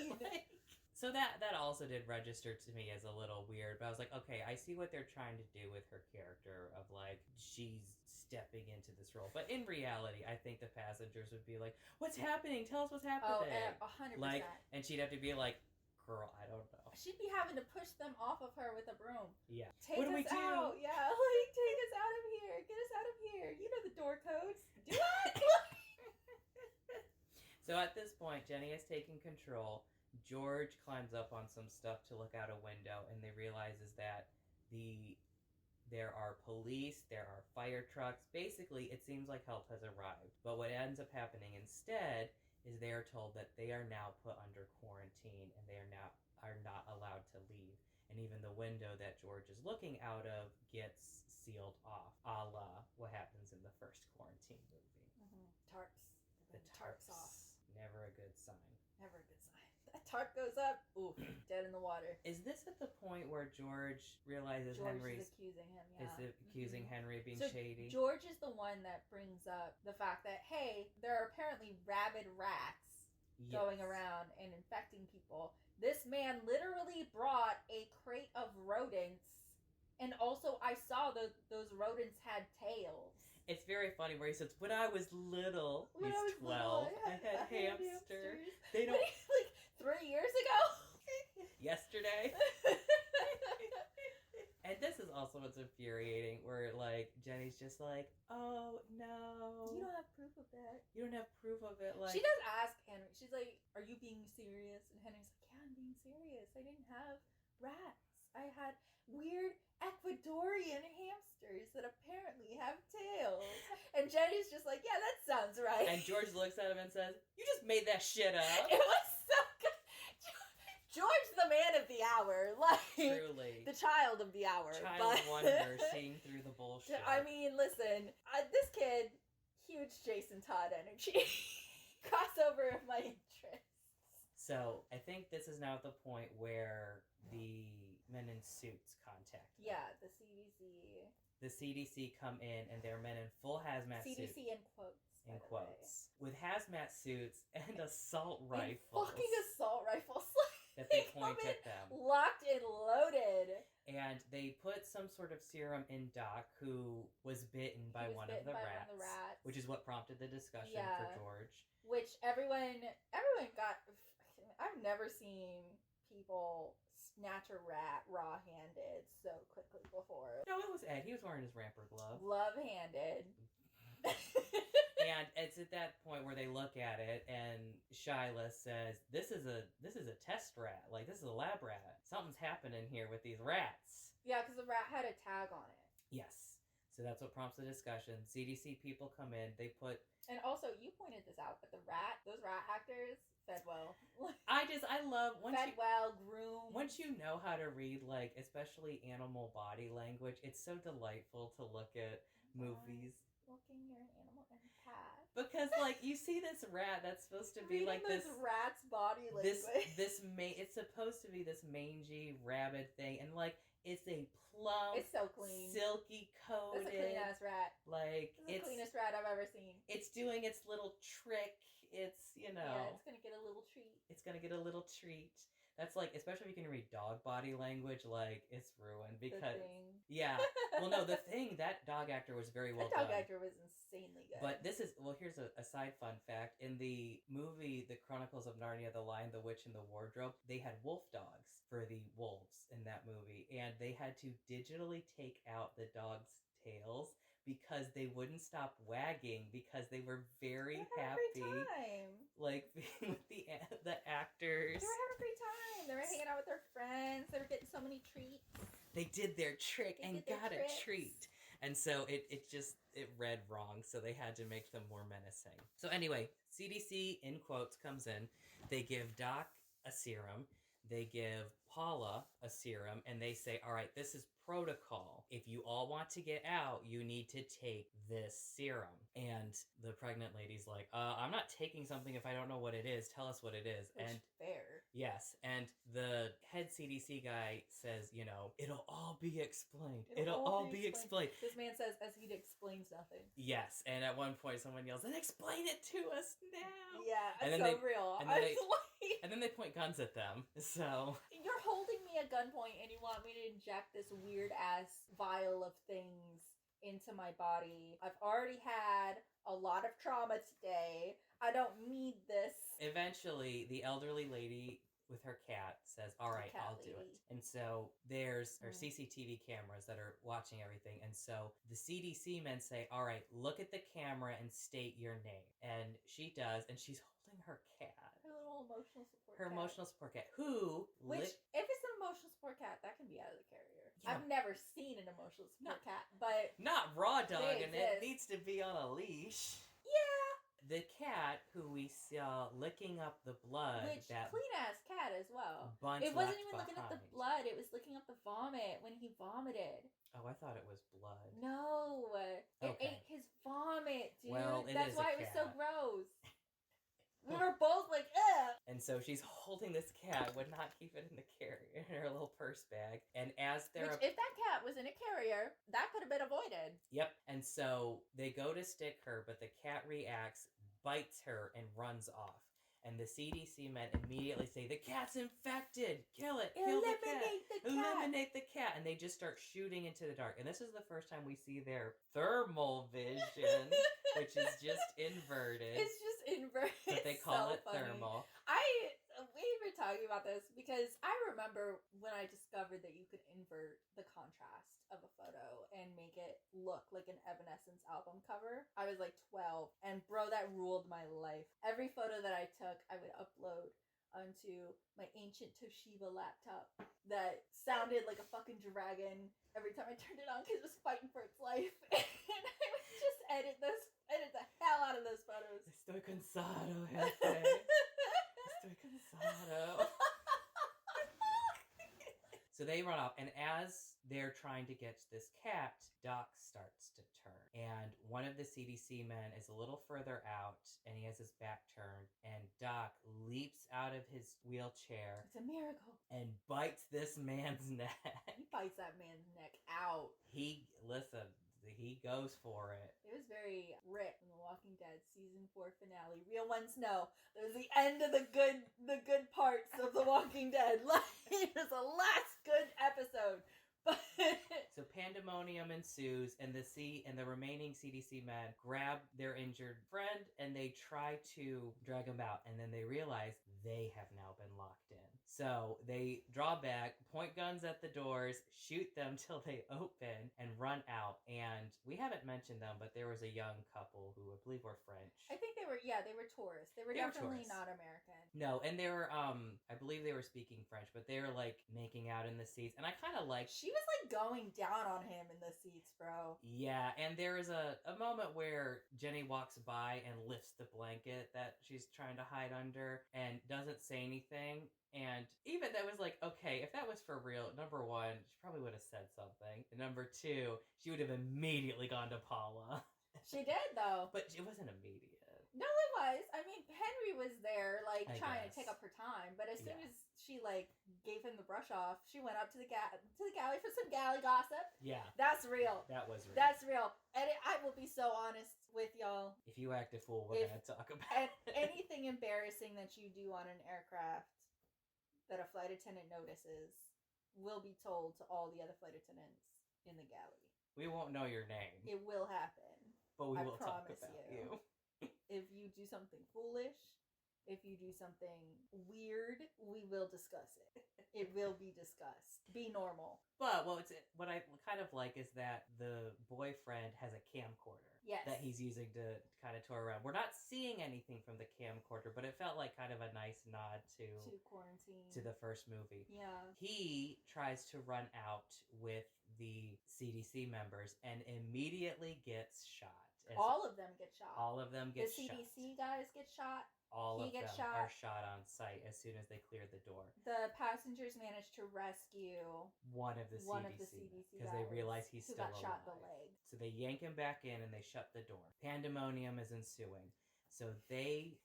So that also did register to me as a little weird, but I was like, okay, I see what they're trying to do with her character of like, she's stepping into this role. But in reality, I think the passengers would be like, what's happening? Tell us what's happening. Oh, 100%. Like, and she'd have to be like, girl, I don't know. She'd be having to push them off of her with a broom. Yeah. Take what do us we do? out. Yeah, like, take us out of here. Get us out of here. You know the door codes. Do it. So at this point, Jenny has taken control. George climbs up on some stuff to look out a window, and they realizes that there are police, there are fire trucks. Basically, it seems like help has arrived. But what ends up happening instead is they are told that they are now put under quarantine and they are not allowed to leave. And even the window that George is looking out of gets sealed off, a la what happens in the first quarantine movie. Mm-hmm. Tarps. The tarps off. Never a good sign. Never a good sign. That tarp goes up, ooh, dead in the water. Is this at the point where George realizes Henry's accusing him? Yeah, is accusing Henry of being shady? George is the one that brings up the fact that hey, there are apparently rabid rats going around and infecting people. This man literally brought a crate of rodents, and also I saw those rodents had tails. It's very funny where he says, "When I was little, he's 12. I had hamsters. They don't like 3 years ago." Yesterday. And this is also what's infuriating, where like Jenny's just like, "Oh no, you don't have proof of that. You don't have proof of it." Like she does ask Henry. She's like, "Are you being serious?" And Henry's like, "Yeah, I'm being serious. I didn't have rats. I had weird Ecuadorian hamsters that apparently have tails." And Jenny's just like, "Yeah, that sounds right." And George looks at him and says, "You just made that shit up." It was so good. George, the man of the hour, like truly the child of the hour, wonder, seeing through the bullshit. I mean, listen, this kid, huge Jason Todd energy, crossover of my interests. So I think this is now at the point where the men in suits contact them. Yeah, the CDC. The CDC come in and they're men in full hazmat suits. CDC in quotes. In quotes. With hazmat suits and assault rifles. Fucking assault rifles. That they point at them. Locked and loaded. And they put some sort of serum in Doc, who was bitten by one of the rats. Which is what prompted the discussion for George. Which everyone got... I've never seen people snatch a rat raw-handed so quickly before. No, it was Ed. He was wearing his ramper glove. Love-handed. And it's at that point where they look at it, and Shyla says, "This is a test rat. Like, this is a lab rat. Something's happening here with these rats." Yeah, because the rat had a tag on it. Yes. So that's what prompts the discussion. CDC people come in, they put... And also, you pointed this out, but those rat actors fed well. I love... Fed well, groomed. Once you know how to read, like, especially animal body language, it's so delightful to look at movies. Looking, you're an animal empath. Because, like, you see this rat that's supposed to be like this rat's body language. It's supposed to be this mangy rabbit thing, and like it's a plump, it's so clean, silky coated. It's a clean ass rat. Like it's the cleanest rat I've ever seen. It's doing its little trick. It's yeah, it's gonna get a little treat. It's gonna get a little treat. That's like, especially if you can read dog body language, like, it's ruined because... Yeah. Well, no, The Thing, that dog actor was very well done. That dog actor was insanely good. But this is... Well, here's a side fun fact. In the movie, The Chronicles of Narnia, The Lion, the Witch, and the Wardrobe, they had wolf dogs for the wolves in that movie. And they had to digitally take out the dogs' tails because they wouldn't stop wagging because they were very happy. Like, being with the actors. They were having a great time. They were hanging out with their friends. They were getting so many treats. They did their trick and got a treat. And so it read wrong, so they had to make them more menacing. So anyway, CDC, in quotes, comes in. They give Doc a serum. They give Paula a serum, and they say, all right, this is protocol. If you all want to get out, you need to take this serum. And the pregnant lady's like, I'm not taking something if I don't know what it is. Tell us what it is. Which and fair. Yes, and the head CDC guy says, you know, it'll all be explained. It'll all be explained. This man says as he explains nothing. Yes, and at one point someone yells, and explain it to us now. Yeah, it's so real. And then they point guns at them, so... You're holding me at gunpoint and you want me to inject this weird-ass vial of things into my body. I've already had a lot of trauma today. I don't need this. Eventually, the elderly lady with her cat says, all right, I'll do it. And so there's CCTV cameras that are watching everything. And so the CDC men say, all right, look at the camera and state your name. And she does, and she's holding her cat. Her little emotional support cat. Her emotional support cat, Which, if it's an emotional support cat, that can be out of the carrier. Yeah. I've never seen an emotional support cat, but... Not raw dog, and it needs to be on a leash. Yeah. The cat who we saw licking up the blood... Which, clean-ass cat as well. It wasn't even licking up the blood, it was licking up the vomit when he vomited. Oh, I thought it was blood. No. It ate his vomit, dude. Well, That's why it was so gross. We were both like, ugh! And so she's holding this cat, would not keep it in the carrier, in her little purse bag. And as they're... Which, if that cat was in a carrier, that could have been avoided. Yep. And so they go to stick her, but the cat reacts, bites her, and runs off. And the CDC men immediately say, the cat's infected! Kill it! Kill the cat! Eliminate the cat! And they just start shooting into the dark. And this is the first time we see their thermal vision, which is just inverted. It's just inverted. But they call it thermal. We were talking about this because I remember when I discovered that you could invert the contrast of a photo and make it look like an Evanescence album cover. I was like 12, and bro, that ruled my life. Every photo that I took, I would upload onto my ancient Toshiba laptop that sounded like a fucking dragon every time I turned it on because it was fighting for its life. And I would just edit the hell out of those photos. Estoy cansado, jefe. Estoy cansado. So they run off, and as they're trying to get this cat, Doc starts to turn. And one of the CDC men is a little further out, and he has his back turned, and Doc leaps out of his wheelchair. It's a miracle. And bites this man's neck. He bites that man's neck out. He goes for it. It was very Rick in The Walking Dead season 4 finale. Real ones know it was the end of the good parts of The Walking Dead. Like, it was the last good episode. But so pandemonium ensues, and the remaining CDC men grab their injured friend and they try to drag him out, and then they realize they have now been locked in. So they draw back, point guns at the doors, shoot them till they open, and run out. And we haven't mentioned them, but there was a young couple who I believe were French. I think they were tourists. They were definitely not American. No, and they were, I believe they were speaking French, but they were, like, making out in the seats. And I kind of like... She was, like, going down on him in the seats, bro. Yeah, and there is a moment where Jenny walks by and lifts the blanket that she's trying to hide under and doesn't say anything. And even that was like, okay, if that was for real, number one, she probably would have said something. And number two, she would have immediately gone to Paula. She did, though. But it wasn't immediate. No, it was. I mean, Henry was there, like, trying to take up her time. But as soon as she, like, gave him the brush off, she went up to the galley for some galley gossip. Yeah. That's real. That was real. That's real. And I will be so honest with y'all. If you act a fool, we're going to talk about it. Anything embarrassing that you do on an aircraft that a flight attendant notices will be told to all the other flight attendants in the galley. We won't know your name. It will happen. But we will talk about you. If you do something foolish, if you do something weird, we will discuss it. It will be discussed. Be normal. But what I kind of like is that the boyfriend has a camcorder. Yes. That he's using to kind of tour around. We're not seeing anything from the camcorder, but it felt like kind of a nice nod to quarantine. To the first movie. Yeah. He tries to run out with the CDC members and immediately gets shot. All of them get shot. All of them get shot. The CDC guys get shot. All of them are shot on sight as soon as they clear the door. The passengers managed to rescue one of the CDC because they realize he's still alive. Shot in the leg. So they yank him back in and they shut the door. Pandemonium is ensuing. So they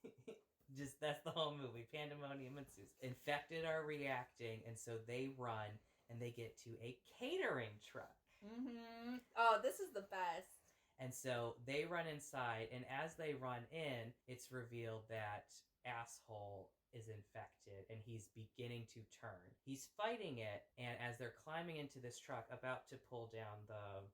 that's the whole movie. Pandemonium ensues. Infected are reacting, and so they run and they get to a catering truck. Mm-hmm. Oh, this is the best. And so they run inside, and as they run in, it's revealed that Asshole is infected, and he's beginning to turn. He's fighting it, and as they're climbing into this truck, about to pull down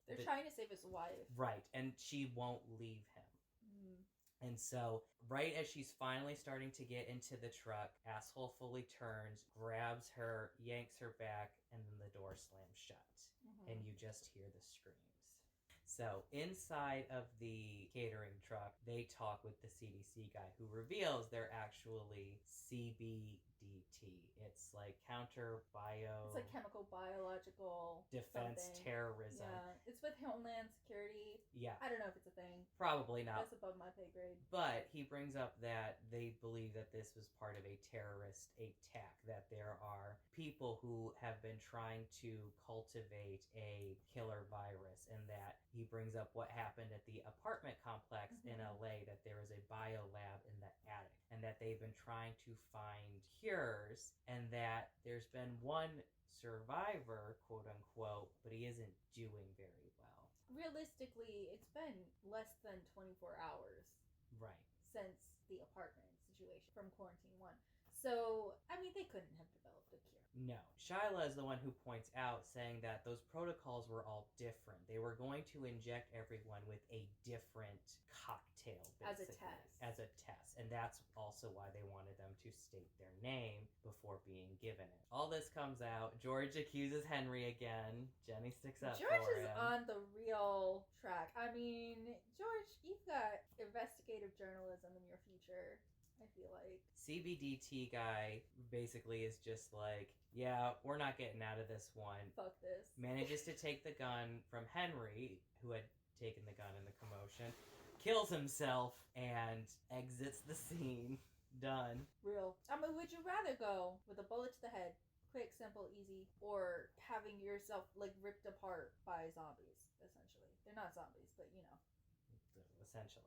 They're trying to save his wife. Right, and she won't leave him. Mm. And so, right as she's finally starting to get into the truck, Asshole fully turns, grabs her, yanks her back, and then the door slams shut. Mm-hmm. And you just hear the screams. So inside of the catering truck, they talk with the CDC guy who reveals they're actually CBDT. It's like It's like chemical, biological... Defense something. Terrorism. Yeah, it's with Homeland Security. Yeah. I don't know if it's a thing. Probably not. That's above my pay grade. But he brings up that they believe that this was part of a terrorist attack, that there are people who have been trying to cultivate a killer virus, and that he brings up what happened at the apartment complex in LA, that there is a biolab in the attic, and that they've been trying to find cures, and that there's been one survivor, quote unquote, but he isn't doing very well. Realistically, it's been less than 24 hours. Right. Since the apartment situation from quarantine 1. So, I mean, they couldn't have developed a cure. No. Shyla is the one who points out, saying that those protocols were all different. They were going to inject everyone with a different cocktail, basically. As a test. And that's also why they wanted them to state their name before being given it. All this comes out. George accuses Henry again. Jenny sticks up for him. George is on the real track. I mean, George, you've got investigative journalism in your future. I feel like CBDT guy basically is just like, yeah, we're not getting out of this one. Fuck this. Manages to take the gun from Henry, who had taken the gun in the commotion, kills himself, and exits the scene. Done. Real. I mean, would you rather go with a bullet to the head, quick, simple, easy, or having yourself, like, ripped apart by zombies, essentially? They're not zombies, but, you know. Essentially.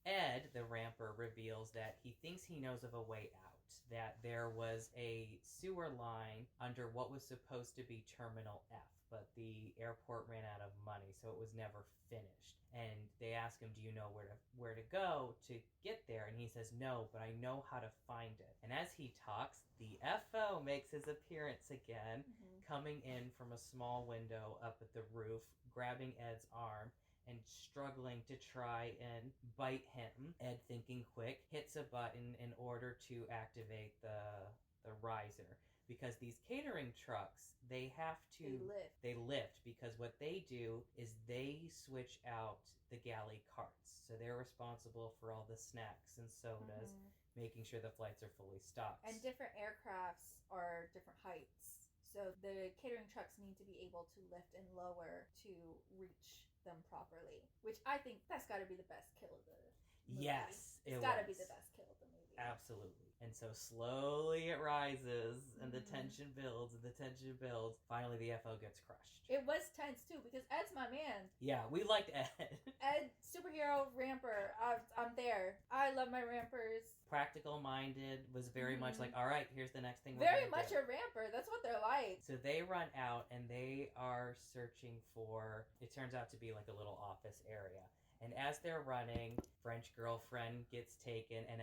Ed, the ramper, reveals that he thinks he knows of a way out. That there was a sewer line under what was supposed to be Terminal F, but the airport ran out of money, so it was never finished. And they ask him, do you know where to go to get there? And he says, no, but I know how to find it. And as he talks, the FO makes his appearance again, coming in from a small window up at the roof, grabbing Ed's arm, and struggling to try and bite him. Ed, thinking quick, hits a button in order to activate the the riser. Because these catering trucks, they have to... They lift because what they do is they switch out the galley carts. So they're responsible for all the snacks and sodas, making sure the flights are fully stocked. And different aircrafts are different heights. So the catering trucks need to be able to lift and lower to reach them properly. Which I think that's got to be the best kill of the movie. Yes, it's got to be the best kill of the movie. Absolutely. And so slowly it rises, and the tension builds, and the tension builds. Finally, the FO gets crushed. It was tense, too, because Ed's my man. Yeah, we liked Ed. Ed, superhero ramper. I'm there. I love my rampers. Practical-minded, was very much like, all right, here's the next thing we're Very gonna much do. a ramper. That's what they're like. So they run out, and they are searching for, it turns out to be like a little office area. And as they're running, French girlfriend gets taken, and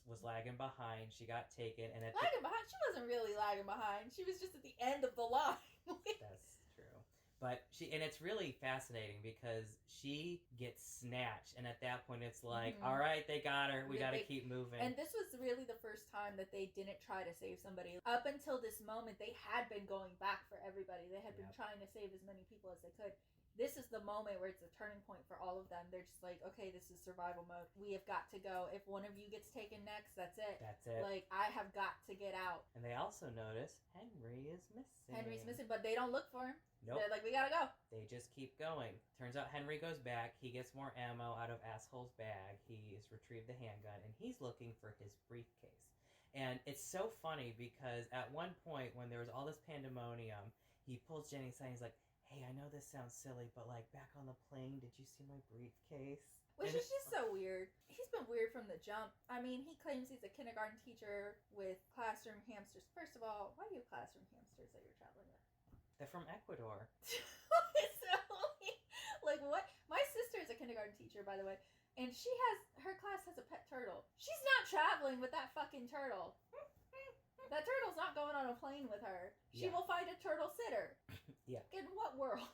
was lagging behind. She got taken, and lagging behind. She wasn't really lagging behind. She was just at the end of the line. That's true. But it's really fascinating because she gets snatched, and at that point, it's like, all right, they got her. We got to keep moving. And this was really the first time that they didn't try to save somebody. Up until this moment, they had been going back for everybody. They had been trying to save as many people as they could. This is the moment where it's a turning point for all of them. They're just like, okay, this is survival mode. We have got to go. If one of you gets taken next, that's it. That's it. Like, I have got to get out. And they also notice Henry is missing. Henry's missing, but they don't look for him. Nope. They're like, we gotta go. They just keep going. Turns out Henry goes back. He gets more ammo out of Asshole's bag. He's retrieved the handgun, and he's looking for his briefcase. And it's so funny because at one point when there was all this pandemonium, he pulls Jenny aside and he's like, hey, I know this sounds silly, but like back on the plane, did you see my briefcase? Which is just so weird. He's been weird from the jump. I mean, he claims he's a kindergarten teacher with classroom hamsters. First of all, why do you have classroom hamsters that you're traveling with? They're from Ecuador. Like what? My sister is a kindergarten teacher, by the way, and her class has a pet turtle. She's not traveling with that fucking turtle. That turtle's not going on a plane with her. She will find a turtle sitter. Yeah. In what world?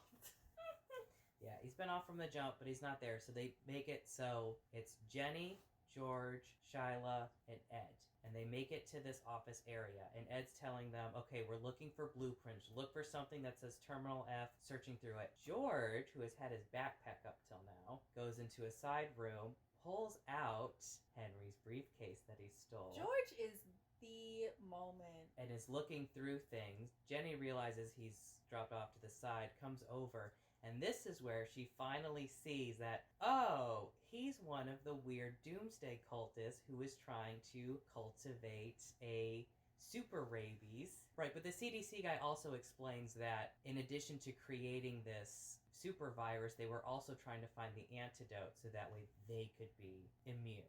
Yeah, he's been off from the jump, but he's not there. So they make it so it's Jenny, George, Shyla, and Ed. And they make it to this office area. And Ed's telling them, okay, we're looking for blueprints. Look for something that says Terminal F, searching through it. George, who has had his backpack up till now, goes into a side room, pulls out Henry's briefcase that he stole. George is the moment. And is looking through things. Jenny realizes he's dropped off to the side, comes over, and this is where she finally sees that, oh, he's one of the weird doomsday cultists who is trying to cultivate a super rabies. Right, but the CDC guy also explains that in addition to creating this super virus, they were also trying to find the antidote so that way they could be immune.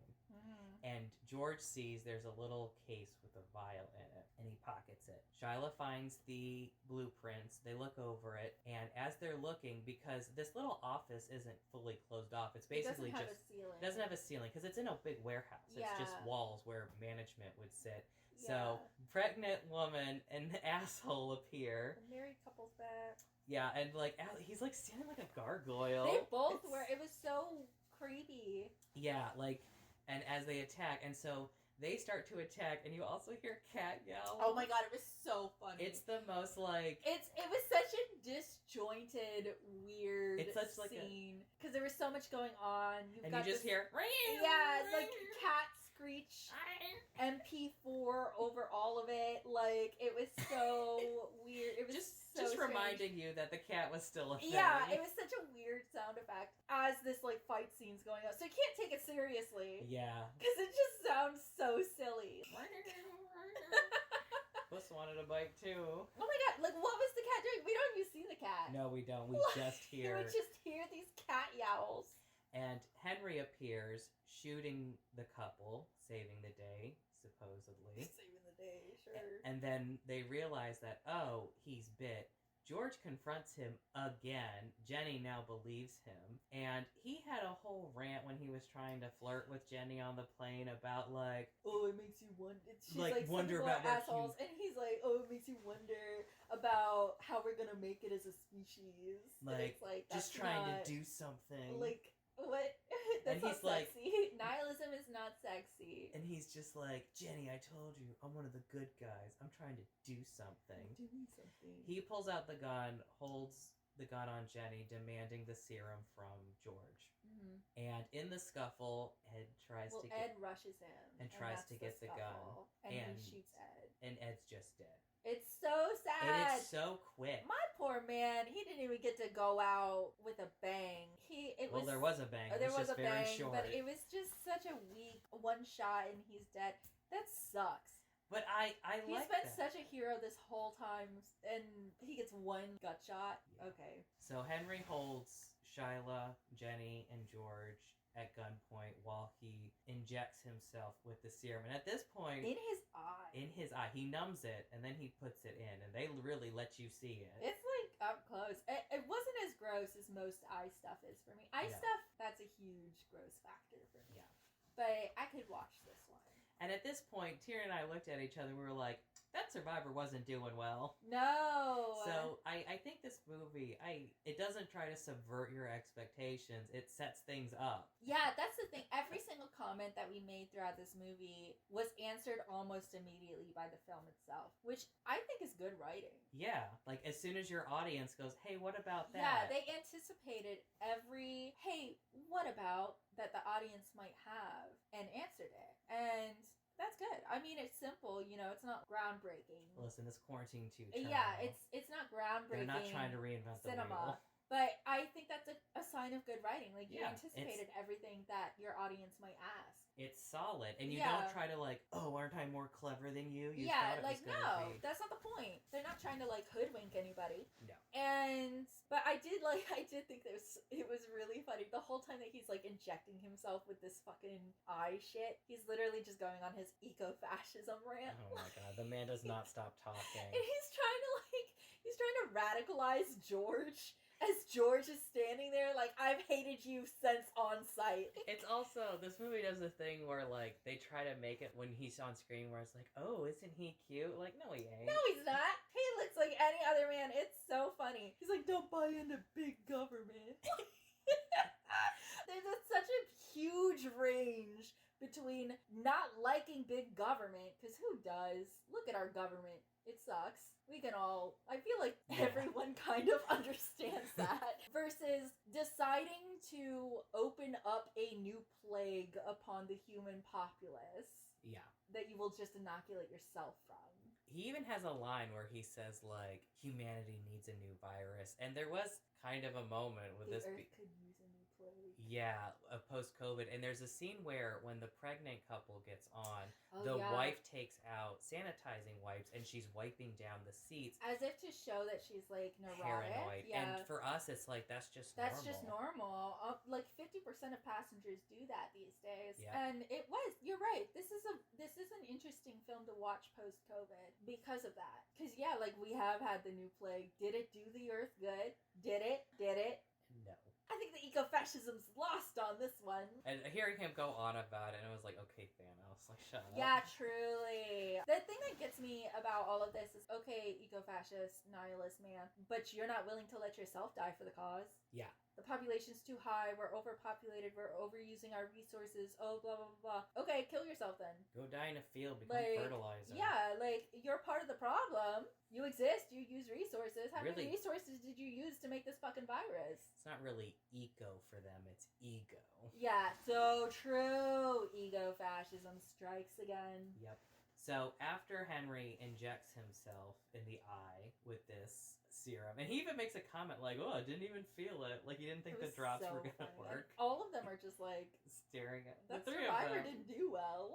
And George sees there's a little case with a vial in it, and he pockets it. Shyla finds the blueprints, they look over it, and as they're looking, because this little office isn't fully closed off, it's basically it doesn't have a ceiling, because it's in a big warehouse. It's just walls where management would sit. Yeah. So, pregnant woman and the asshole appear. The married couple's back. Yeah, and like he's like standing like a gargoyle. They both were. It was so creepy. Yeah, like, and as they attack, and so they start to attack, and you also hear cat yell. Oh my god, it was so funny. It's the most like it was such a disjointed, weird scene because there was so much going on. And you just hear like cat screech MP4 over all of it. Like it was so weird. It was just reminding you that the cat was still a thing. Yeah, it was such a weird sound effect as this like fight scene's going on. So you can't take it seriously. Yeah. Because it just sounds so silly. Puss wanted a bite too. Oh my god, like what was the cat doing? We don't even see the cat. No, we don't. We just hear. We just hear these cat yowls. And Henry appears, shooting the couple, saving the day, supposedly. Saving the day, sure. And then they realize that, oh, he's bit. George confronts him again. Jenny now believes him. And he had a whole rant when he was trying to flirt with Jenny on the plane about, like, oh, it makes you wonder. She's like wonder about assholes. And he's like, oh, it makes you wonder about how we're going to make it as a species. Like, it's like just trying to do something. Like, What? And That's not he's like- sexy. Nihilism is not sexy. And he's just like, Jenny, I told you, I'm one of the good guys. I'm trying to do something. Doing something. He pulls out the gun, holds the gun on Jenny, demanding the serum from George. Mm-hmm. And in the scuffle, Ed tries to get... Ed rushes him. And tries that's to get the gun. scuffle. And And- he shoots Ed. And Ed's just dead. It's so sad. And it's so quick. My poor man, he didn't even get to go out with a bang. Well, there was a bang. It There was was just a very bang, short. but it was just such a weak one shot and he's dead. That sucks. But I He's like been that. such a hero this whole time, and he gets one gut shot. Yeah. Okay. So Henry holds Shyla, Jenny, and George at gunpoint while he injects himself with the serum. And at this point, In his eye. he numbs it and then he puts it in, and they really let you see it. It's like up close. It wasn't as gross as most eye stuff is for me. Eye Yeah. stuff, that's a huge gross factor for me. Yeah. But I could watch this one. And at this point, Tierney and I looked at each other and we were like, that survivor wasn't doing well. No. So I think this movie, it doesn't try to subvert your expectations. It sets things up. Yeah, that's the thing. Every single comment that we made throughout this movie was answered almost immediately by the film itself, which I think is good writing. Yeah, like as soon as your audience goes, hey, what about Yeah, that? they anticipated every, hey, what about that the audience might have and answered it. And that's good. I mean, it's simple, it's not groundbreaking. Listen, this quarantine too. Yeah, it's not groundbreaking. They're not trying to reinvent the cinema. wheel. But I think that's a sign of good writing. Like, you Yeah, anticipated everything that your audience might ask. It's solid, and you Yeah. don't try to like, oh, aren't I more clever than you? You Yeah, thought it was like, gonna no, be. that's not the point. They're not trying to, like, hoodwink anybody. No. But I did think it was really funny. The whole time that he's, like, injecting himself with this fucking eye shit, he's literally just going on his eco-fascism rant. Oh my god, the man does not stop talking. And he's trying to radicalize George. As George is standing there, like, I've hated you since On Sight. It's also, this movie does a thing where, like, they try to make it when he's on screen where it's like, oh, isn't he cute? Like, no, he ain't. No, he's not. He looks like any other man. It's so funny. He's like, don't buy into big government. There's such a huge range between not liking big government, because who does? Look at our government. It sucks. We can all, I feel like everyone kind of understands that. Versus deciding to open up a new plague upon the human populace Yeah. that you will just inoculate yourself from. He even has a line where he says, like, humanity needs a new virus. And there was kind of a moment with The this... Earth could use a new plague. Yeah, post-COVID. And there's a scene where when the pregnant couple gets on, Oh, the yeah. wife takes out sanitizing wipes and she's wiping down the seats. As if to show that she's, like, neurotic. Paranoid. Yeah. And for us, it's like, that's just That's normal. just normal. Like 50% of passengers do that these days. Yeah. And you're right. This is an interesting film to watch post-COVID because of that. Because, yeah, like, we have had the new plague. Did it do the Earth good? Did it? No. I think the eco-fascism's lost on this one. And hearing him go on about it, and I was like, okay, Thanos, like, shut up. Yeah, truly. The thing that gets me about all of this is, okay, eco-fascist, nihilist man, but you're not willing to let yourself die for the cause. Yeah. The population's too high, we're overpopulated, we're overusing our resources, oh, blah, blah, blah, blah. Okay, kill yourself then. Go die in a field, become Like, fertilizer. Yeah, like, you're part of the problem. You exist, you use resources. How Really? many resources did you use to make this fucking virus? It's not really eco for them, it's ego. Yeah, so true. Ego-fascism strikes again. Yep. So after Henry injects himself in the eye with this serum, and he even makes a comment like, oh, I didn't even feel it. Like, he didn't think It the was drops so were going to funny. And work. all of them are just like, Staring at that the three of survivor them. didn't do well.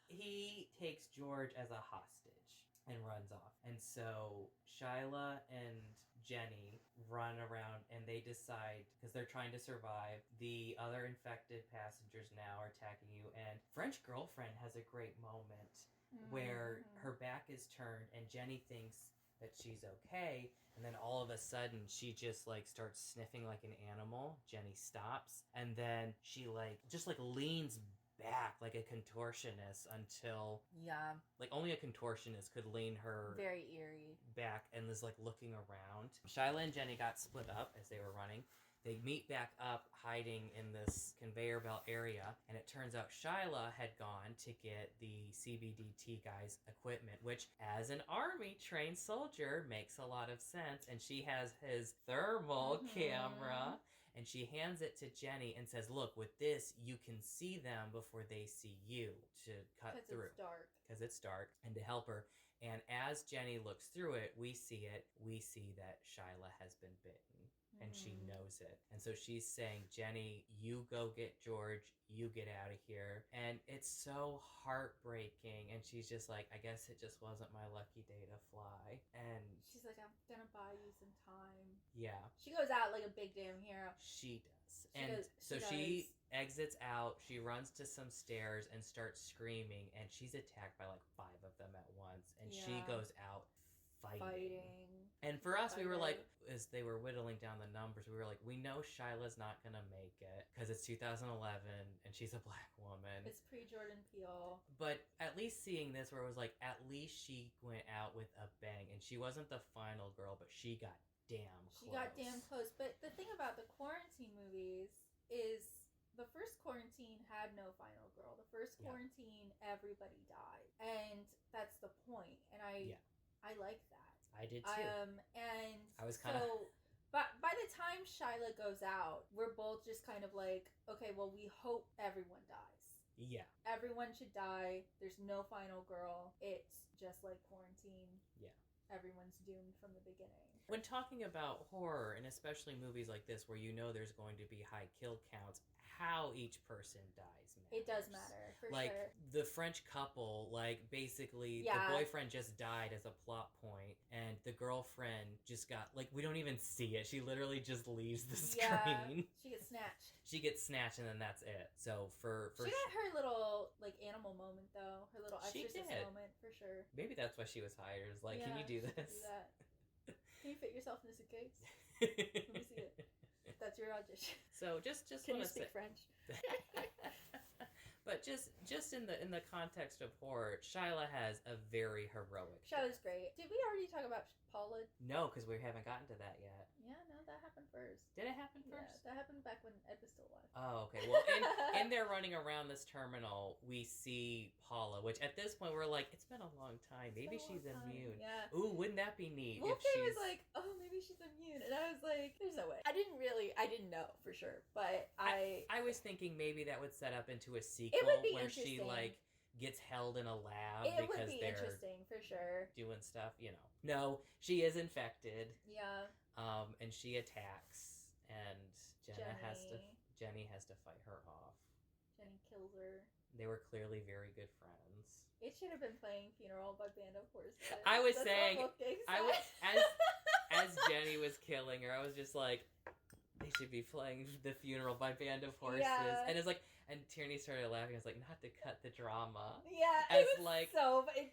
He takes George as a hostage and runs off. And so Shyla and Jenny run around and they decide, because they're trying to survive, the other infected passengers now are attacking you. And French Girlfriend has a great moment where her back is turned and Jenny thinks that she's okay, and then all of a sudden she just like starts sniffing like an animal. Jenny stops, and then she just leans back like a contortionist until Yeah, like only a contortionist could lean her very eerie. back and is like looking around. Shyla and Jenny got split up as they were running. they meet back up hiding in this conveyor belt area, and it turns out Shyla had gone to get the CBDT guy's equipment, which, as an army trained soldier, makes a lot of sense. And she has his thermal camera, and she hands it to Jenny and says, look, with this, you can see them before they see you, to cut through. Because it's dark. And to help her. And as Jenny looks through it, we see that Shyla has been bitten. And she knows it. And so she's saying, Jenny, you go get George. You get out of here. And it's so heartbreaking. And she's just like, I guess it just wasn't my lucky day to fly. And she's like, I'm gonna buy you some time. Yeah. She goes out like a big damn hero. She does. She exits out. She runs to some stairs and starts screaming. And she's attacked by like 5 of them at once. And she goes out fighting. And for us, we were like, as they were whittling down the numbers, we were like, we know Shyla's not gonna make it because it's 2011 and she's a black woman. It's pre-Jordan Peele. But at least seeing this, where it was like, at least she went out with a bang, and she wasn't the final girl, but she got damn close. She got damn close. But the thing about the quarantine movies is, the first quarantine had no final girl. The first quarantine, everybody died, and that's the point. And I like that. I did too. And I was kind of. But by the time Shyla goes out, we're both just kind of like, okay, well, we hope everyone dies. Yeah. Everyone should die. There's no final girl. It's just like quarantine. Yeah. Everyone's doomed from the beginning. When talking about horror, and especially movies like this, where you know there's going to be high kill counts, how each person dies matters. It does matter, for like, sure. The French couple, like, basically, the boyfriend just died as a plot point, and the girlfriend just got, like, we don't even see it. She literally just leaves the screen. She gets snatched. She gets snatched, and then that's it. So, for she got her little, like, animal moment, though. Her little exorcist moment, for sure. Maybe that's why she was hired. Is like, can you do this? Do that. Can you fit yourself in a suitcase? Let me see it. That's your audition. So just can you speak French? But just in the context of horror, Shyla has a very heroic. Shyla's great. Did we already talk about Paula? No, because we haven't gotten to that yet. Yeah, no, that happened first. Did it happen first? Yeah, that happened back when Ed was still alive. Oh, okay. Well, in there running around this terminal, we see Paula, which at this point we're like, it's been a long time. Maybe she's immune. Yeah. Ooh, wouldn't that be neat? Wolfgang was like, oh, maybe she's immune. And I was like, there's no way. I didn't know for sure. But I was thinking maybe that would set up into a sequel where she, like, gets held in a lab because would be they're interesting for sure. Doing stuff, you know. No, she is infected. Yeah. And she attacks, and Jenny has to fight her off. Jenny kills her. They were clearly very good friends. It should have been playing "Funeral" by Band of Horses. I was saying, as Jenny was killing her, I was just like, they should be playing "The Funeral" by Band of Horses. Yeah. And it's like, and Tierney started laughing. I was like, not to cut the drama. Yeah, it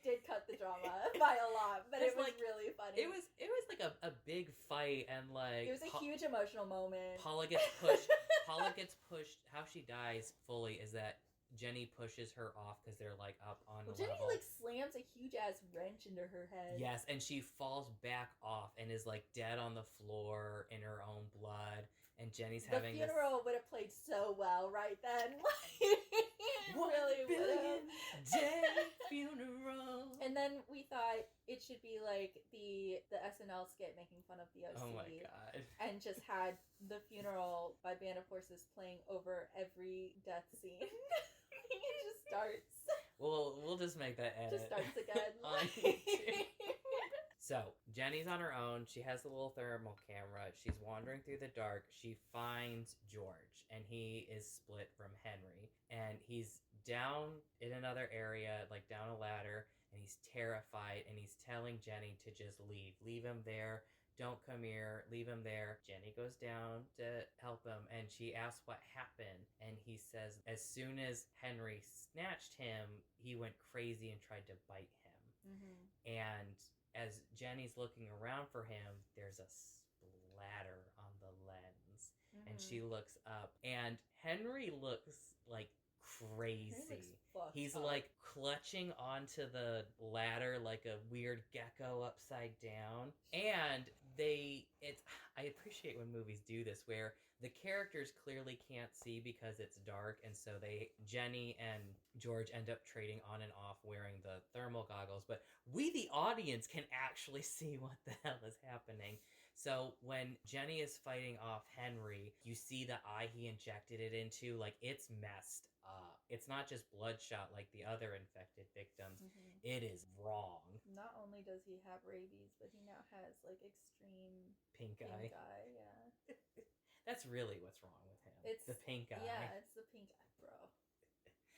did cut the drama by a lot, but it was like, really funny. It was like a big fight, and like it was a huge emotional moment. Paula gets pushed. Paula gets pushed. How she dies fully is that Jenny pushes her off because they're like up on a level. Jenny like slams a huge ass wrench into her head. Yes, and she falls back off and is like dead on the floor in her own blood. And Jenny's having the funeral would have played so well right then. Really billion day funeral. And then we thought it should be like the SNL skit making fun of the OC. Oh my god! And just had The Funeral by Band of Horses playing over every death scene. It just starts. We'll just make that edit. Just starts again. So, Jenny's on her own. She has the little thermal camera. She's wandering through the dark. She finds George, and he is split from Henry. And he's down in another area, like down a ladder, and he's terrified, and he's telling Jenny to just leave. Leave him there. Don't come here. Leave him there. Jenny goes down to help him, and she asks what happened. And he says as soon as Henry snatched him, he went crazy and tried to bite him. Mm-hmm. And as Jenny's looking around for him, there's a splatter on the lens. Mm-hmm. And she looks up, and Henry looks like crazy. He's like clutching onto the ladder like a weird gecko upside down. And I appreciate when movies do this where the characters clearly can't see because it's dark, and so Jenny and George end up trading on and off wearing the thermal goggles, but we, the audience, can actually see what the hell is happening. So when Jenny is fighting off Henry, you see the eye he injected it into, like, it's messed up. It's not just bloodshot like the other infected victims. Mm-hmm. It is wrong. Not only does he have rabies, but he now has like extreme Pink eye. Yeah. That's really what's wrong with him. It's the pink eye. Yeah, it's the pink eye, bro.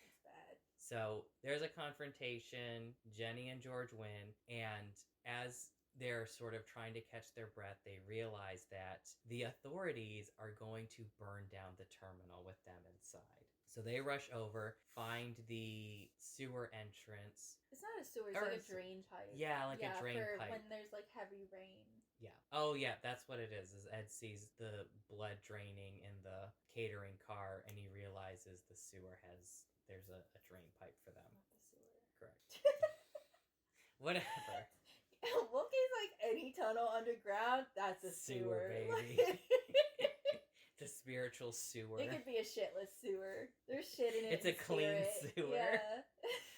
It's bad. So there's a confrontation. Jenny and George win, and as they're sort of trying to catch their breath, they realize that the authorities are going to burn down the terminal with them inside. So they rush over, find the sewer entrance. It's not a sewer, it's like a drain pipe. Yeah, like a drain pipe. When there's like heavy rain. Yeah. Oh, yeah, that's what it is Ed sees the blood draining in the catering car, and he realizes the sewer there's a drain pipe for them. Not the sewer. Correct. Whatever. Wolfgang's like any tunnel underground, that's a sewer. Baby. The spiritual sewer. It could be a shitless sewer. There's shit in it. It's a clean sewer. Yeah.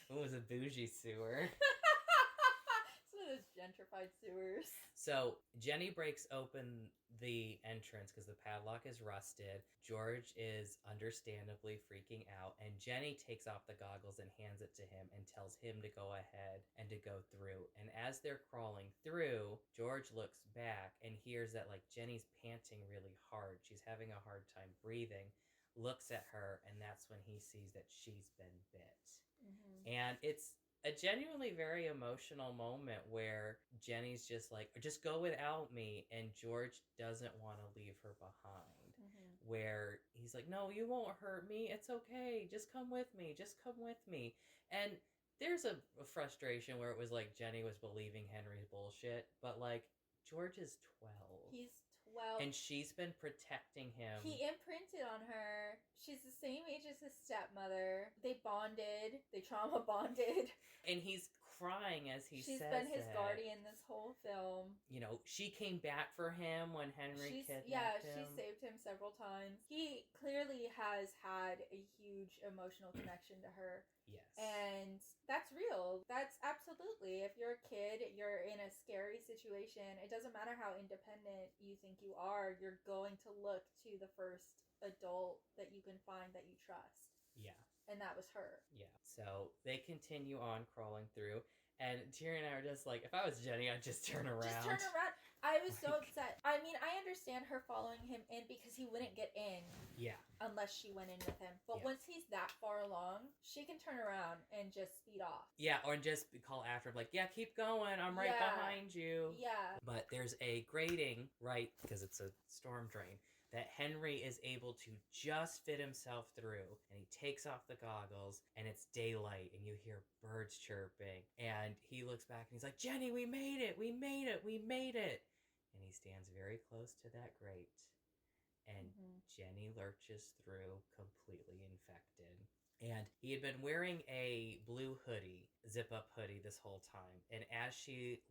It was a bougie sewer. It's one of those gentrified sewers. So Jenny breaks open the entrance because the padlock is rusted. George is understandably freaking out, and Jenny takes off the goggles and hands it to him and tells him to go ahead and to go through. And as they're crawling through, George looks back and hears that like Jenny's panting really hard. She's having a hard time breathing. Looks at her, and that's when he sees that she's been bit. Mm-hmm. And it's a genuinely very emotional moment where Jenny's just like, just go without me, and George doesn't want to leave her behind. Mm-hmm. Where he's like, no, you won't hurt me, it's okay, just come with me, and there's a frustration where it was like Jenny was believing Henry's bullshit, but like George is 12. He's 12. And she's been protecting him. He imprinted on her. She's the same age as his stepmother. They bonded. They trauma bonded. And he's crying as he says She's been his guardian this whole film. You know, she came back for him when Henry kidnapped him. Yeah, she saved him several times. He clearly has had a huge emotional connection to her. Yes. And that's real. That's absolutely. If you're a kid, you're in a scary situation. It doesn't matter how independent you think you are, you're going to look to the first adult that you can find that you trust. Yeah. And that was her. Yeah. So they continue on crawling through. And Tierney and I are just like, if I was Jenny, I'd just turn around. Just turn around. I was so upset. I mean, I understand her following him in because he wouldn't get in. Yeah. Unless she went in with him. But once he's that far along, she can turn around and just speed off. Yeah, or just call after him like, yeah, keep going. I'm right behind you. Yeah. But there's a grating, right, because it's a storm drain, that Henry is able to just fit himself through, and he takes off the goggles, and it's daylight, and you hear birds chirping, and he looks back and he's like, Jenny, we made it, and he stands very close to that grate, and Jenny lurches through, completely infected. And he had been wearing a blue hoodie, zip-up hoodie, this whole time, and as she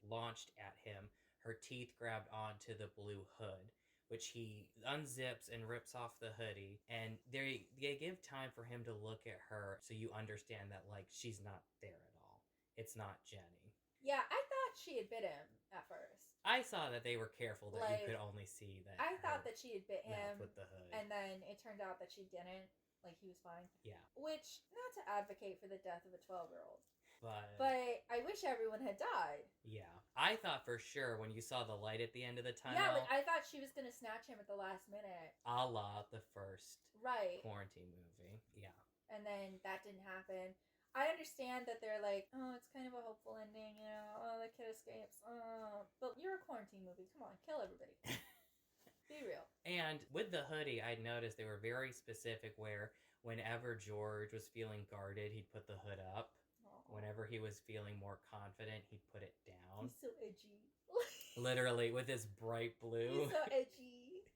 launched at him, her teeth grabbed onto the blue hood, which he unzips and rips off the hoodie, and they give time for him to look at her so you understand that, like, she's not there at all. It's not Jenny. Yeah, I thought she had bit him at first. I saw that they were careful that you could only see that. I thought that she had bit him with the hood. And then it turned out that she didn't. Like, he was fine. Yeah. Which, not to advocate for the death of a 12-year-old. But I wish everyone had died. Yeah. I thought for sure when you saw the light at the end of the tunnel. Yeah, like I thought she was going to snatch him at the last minute. A la the first right. quarantine movie. Yeah. And then that didn't happen. I understand that they're like, oh, it's kind of a hopeful ending, you know, oh, the kid escapes. Oh. But you're a quarantine movie. Come on, kill everybody. Be real. And with the hoodie, I noticed they were very specific where whenever George was feeling guarded, he'd put the hood up. Whenever he was feeling more confident, he'd put it down. He's so edgy. Literally, with his bright blue. He's so edgy.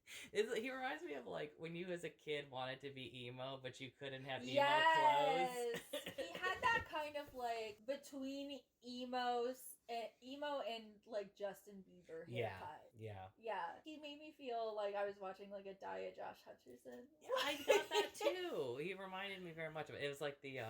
He reminds me of, like, when you as a kid wanted to be emo, but you couldn't have emo clothes. He had that kind of, like, between emo emo and like Justin Bieber haircut. Yeah. He made me feel like I was watching like a diet Josh Hutcherson. Yeah, I got that too. He reminded me very much of it. It was like the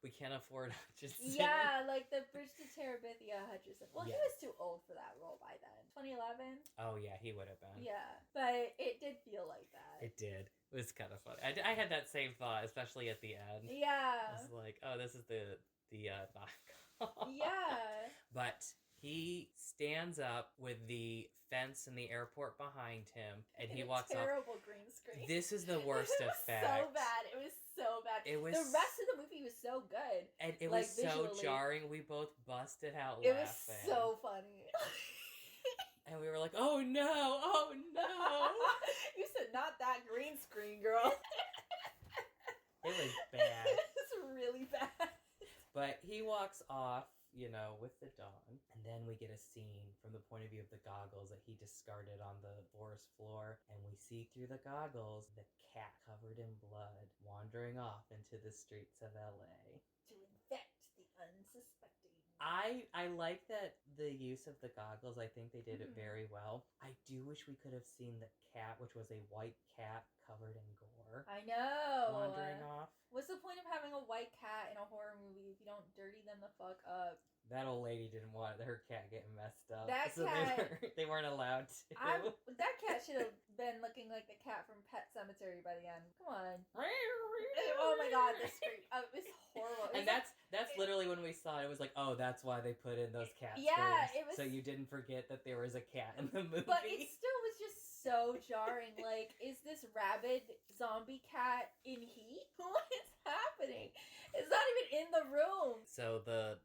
We Can't Afford Hutcherson. Yeah, like the Bridge to Terabithia Hutcherson. Well, he was too old for that role by then. 2011. Oh yeah, he would have been. Yeah, but it did feel like that. It did. It was kind of funny. I had that same thought, especially at the end. Yeah. I was like, oh, this is the knockoff. Yeah. But he stands up with the fence in the airport behind him, and he walks off. Terrible green screen. This is the worst effect. So bad. It was so bad. It was. The rest of the movie was so good, and it like, was so visually. Jarring. We both busted out It laughing. was so funny. And we were like, "Oh no! Oh no!" You said not that green screen, girl. It was bad. It's really bad. But he walks off, with the dawn. And then we get a scene from the point of view of the goggles that he discarded on the forest floor. And we see through the goggles the cat covered in blood wandering off into the streets of LA. To infect the unsuspecting. I like that the use of the goggles. I think they did it very well. I do wish we could have seen the cat, which was a white cat covered in gore. I know. Wandering off. What's the point of having a white cat in a horror movie if you don't dirty them the fuck up? That old lady didn't want her cat getting messed up. That so cat... They weren't allowed to. That cat should have been looking like the cat from Pet Sematary by the end. Come on. Oh my god, the scream. It was horrible. And that's literally when we saw it. It was like, oh, that's why they put in those cat yeah, screams. it was... So you didn't forget that there was a cat in the movie. But it still was just so jarring. Like, is this rabid zombie cat in heat? What is happening? It's not even in the room. So the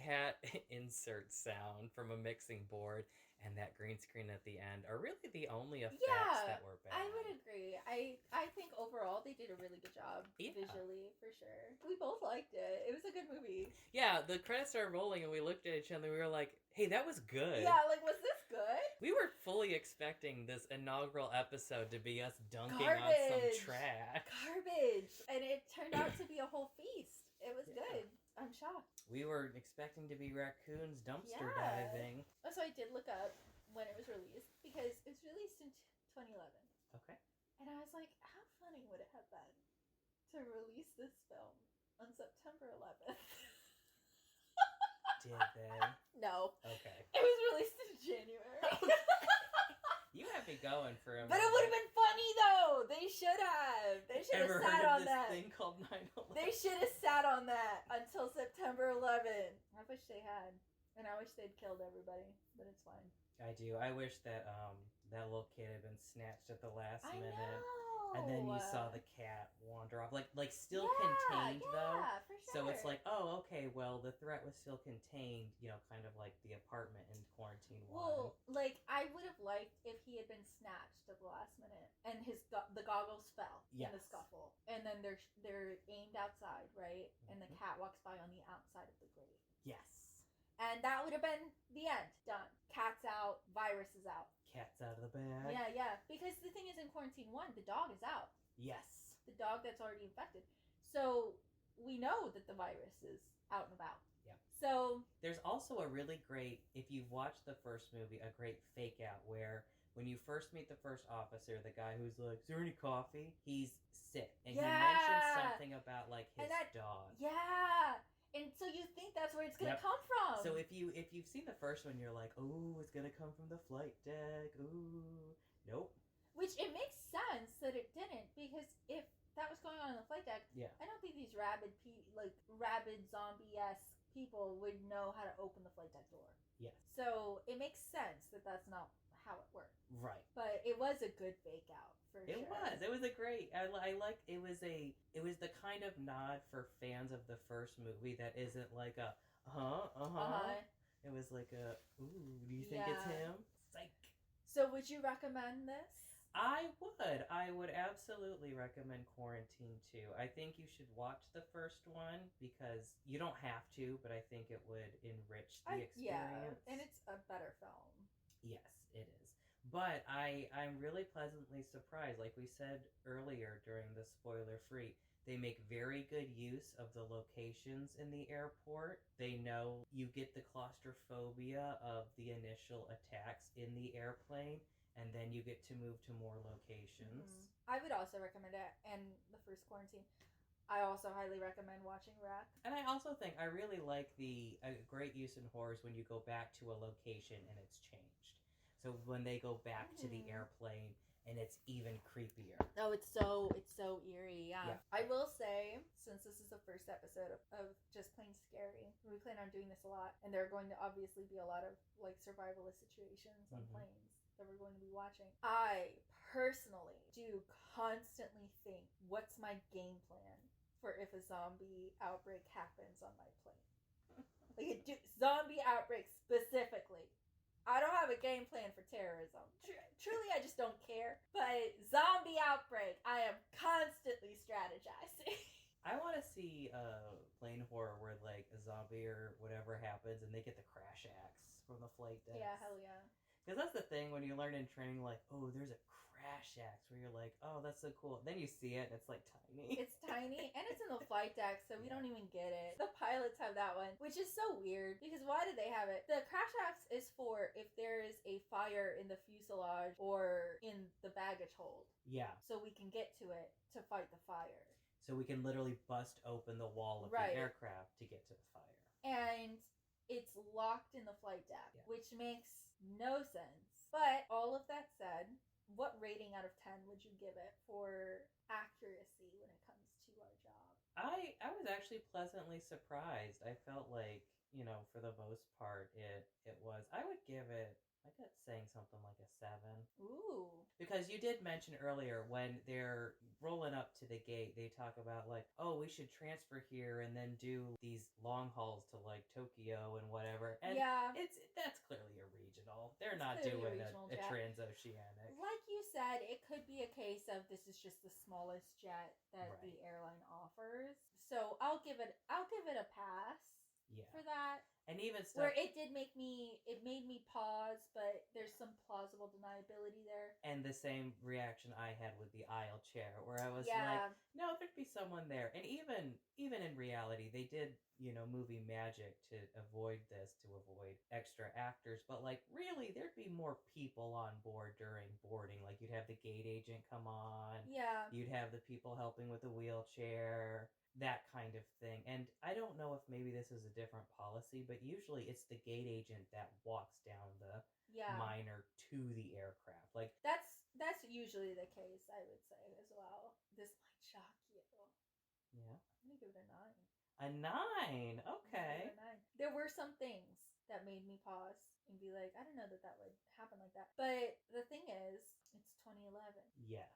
cat insert sound from a mixing board and that green screen at the end are really the only effects that were bad. I would agree. I think overall they did a really good job visually, for sure. We both liked it. It was a good movie. Yeah, the credits started rolling and we looked at each other and we were like, hey, that was good. Yeah, like, was this good? We were fully expecting this inaugural episode to be us dunking on some trash. Garbage. And it turned out to be a whole feast. It was good. I'm shocked. We were expecting to be raccoons dumpster diving. So I did look up when it was released, because it was released in 2011. Okay. And I was like, how funny would it have been to release this film on September 11th? Did they? No. Okay. It was released in January. You have me going for a minute. But it would have been funny, though. They should have. They should have sat on that. Thing called 9/11? They should have sat on that until September 11th. I wish they had. And I wish they'd killed everybody. But it's fine. I do. I wish that that little kid had been snatched at the last minute. Know. And then you saw the cat wander off. Like still contained, though. Yeah, for sure. So it's like, oh, okay, well, the threat was still contained, kind of like the apartment in Quarantine 1. Well, like, I would have liked if he had been snatched at the last minute and the goggles fell in the scuffle. And then they're aimed outside, right? And the cat walks by on the outside of the grate. Yes. And that would have been the end. Done. Cat's out. Virus is out. Cat's out of the bag. Yeah. Because the thing is, in Quarantine 1, the dog is out. Yes. The dog that's already infected. So we know that the virus is out and about. Yeah. So there's also a really great, if you've watched the first movie, a great fake out where when you first meet the first officer, the guy who's like, is there any coffee? He's sick. And he mentions something about like his dog. Yeah. And so you think that's where it's going to come from. So if you've seen the first one, you're like, oh, it's going to come from the flight deck. Ooh. Nope. Which it makes sense that it didn't, because if that was going on the flight deck, I don't think these rabid zombie-esque people would know how to open the flight deck door. Yes. So it makes sense that that's not how it worked. Right. But it was a good fake out. It was a great. I liked. It was the kind of nod for fans of the first movie that isn't like a It was like a ooh. Do you think it's him? Psych. So would you recommend this? I would absolutely recommend Quarantine 2. I think you should watch the first one because you don't have to, but I think it would enrich the experience. Yeah, and it's a better film. Yes, it is. But I'm really pleasantly surprised. Like we said earlier during the spoiler-free, they make very good use of the locations in the airport. They know you get the claustrophobia of the initial attacks in the airplane, and then you get to move to more locations. I would also recommend it, and the first quarantine. I also highly recommend watching Wreck. And I also think I really like the great use in horrors when you go back to a location and it's changed. So when they go back to the airplane and it's even creepier. Oh, it's so eerie. Yeah. I will say, since this is the first episode of Just Plain Scary, we plan on doing this a lot, and there are going to obviously be a lot of like survivalist situations on planes that we're going to be watching. I personally do constantly think, what's my game plan for if a zombie outbreak happens on my plane? Like zombie outbreak specifically. I don't have a game plan for terrorism. Truly, I just don't care. But zombie outbreak, I am constantly strategizing. I want to see a plane horror where like a zombie or whatever happens and they get the crash axe from the flight deck. Yeah, hell yeah. Because that's the thing when you learn in training, like, oh, there's a crash axe, where you're like, oh, that's so cool. Then you see it, and it's like tiny. It's tiny, and it's in the flight deck, so we don't even get it. The pilots have that one, which is so weird, because why do they have it? The crash axe is for if there is a fire in the fuselage or in the baggage hold. Yeah. So we can get to it to fight the fire. So we can literally bust open the wall of the aircraft to get to the fire. And it's locked in the flight deck, which makes no sense. But all of that said, what rating out of 10 would you give it for accuracy when it comes to our job? I was actually pleasantly surprised. I felt like, you know, for the most part, it was. I would give it, I got saying something like a 7. Ooh. Because you did mention earlier when they're rolling up to the gate, they talk about like, oh, we should transfer here and then do these long hauls to like Tokyo and whatever. And that's clearly a regional. They're not doing a transoceanic. Like you said, it could be a case of this is just the smallest jet that the airline offers. So I'll give it a pass for that. And even stuff where it made me pause, but there's some plausible deniability there. And the same reaction I had with the aisle chair, where I was like, no, there'd be someone there. And even in reality, they did, you know, movie magic to avoid this, to avoid extra actors. But like, really, there'd be more people on board during boarding. Like, you'd have the gate agent come on. Yeah. You'd have the people helping with the wheelchair. That kind of thing. And I don't know if maybe this is a different policy, but usually it's the gate agent that walks down the minor to the aircraft. Like that's usually the case, I would say, as well. This might shock you. Yeah. I'm gonna give it a 9. A 9? Okay. A 9. There were some things that made me pause and be like, I don't know that would happen like that. But the thing is, it's 2011. Yes.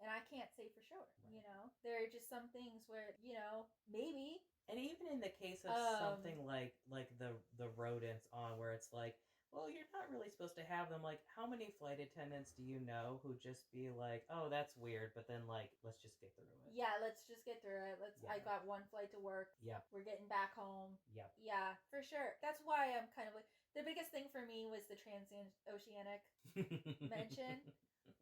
And I can't say for sure, you know? There are just some things where, you know, maybe. And even in the case of something like the rodents on, where it's like, well, you're not really supposed to have them. Like, how many flight attendants do you know who just be like, oh, that's weird, but then, like, let's just get through it. Yeah, let's just get through it. I got one flight to work. Yep. We're getting back home. Yep. Yeah, for sure. That's why I'm kind of like, the biggest thing for me was the transoceanic mention.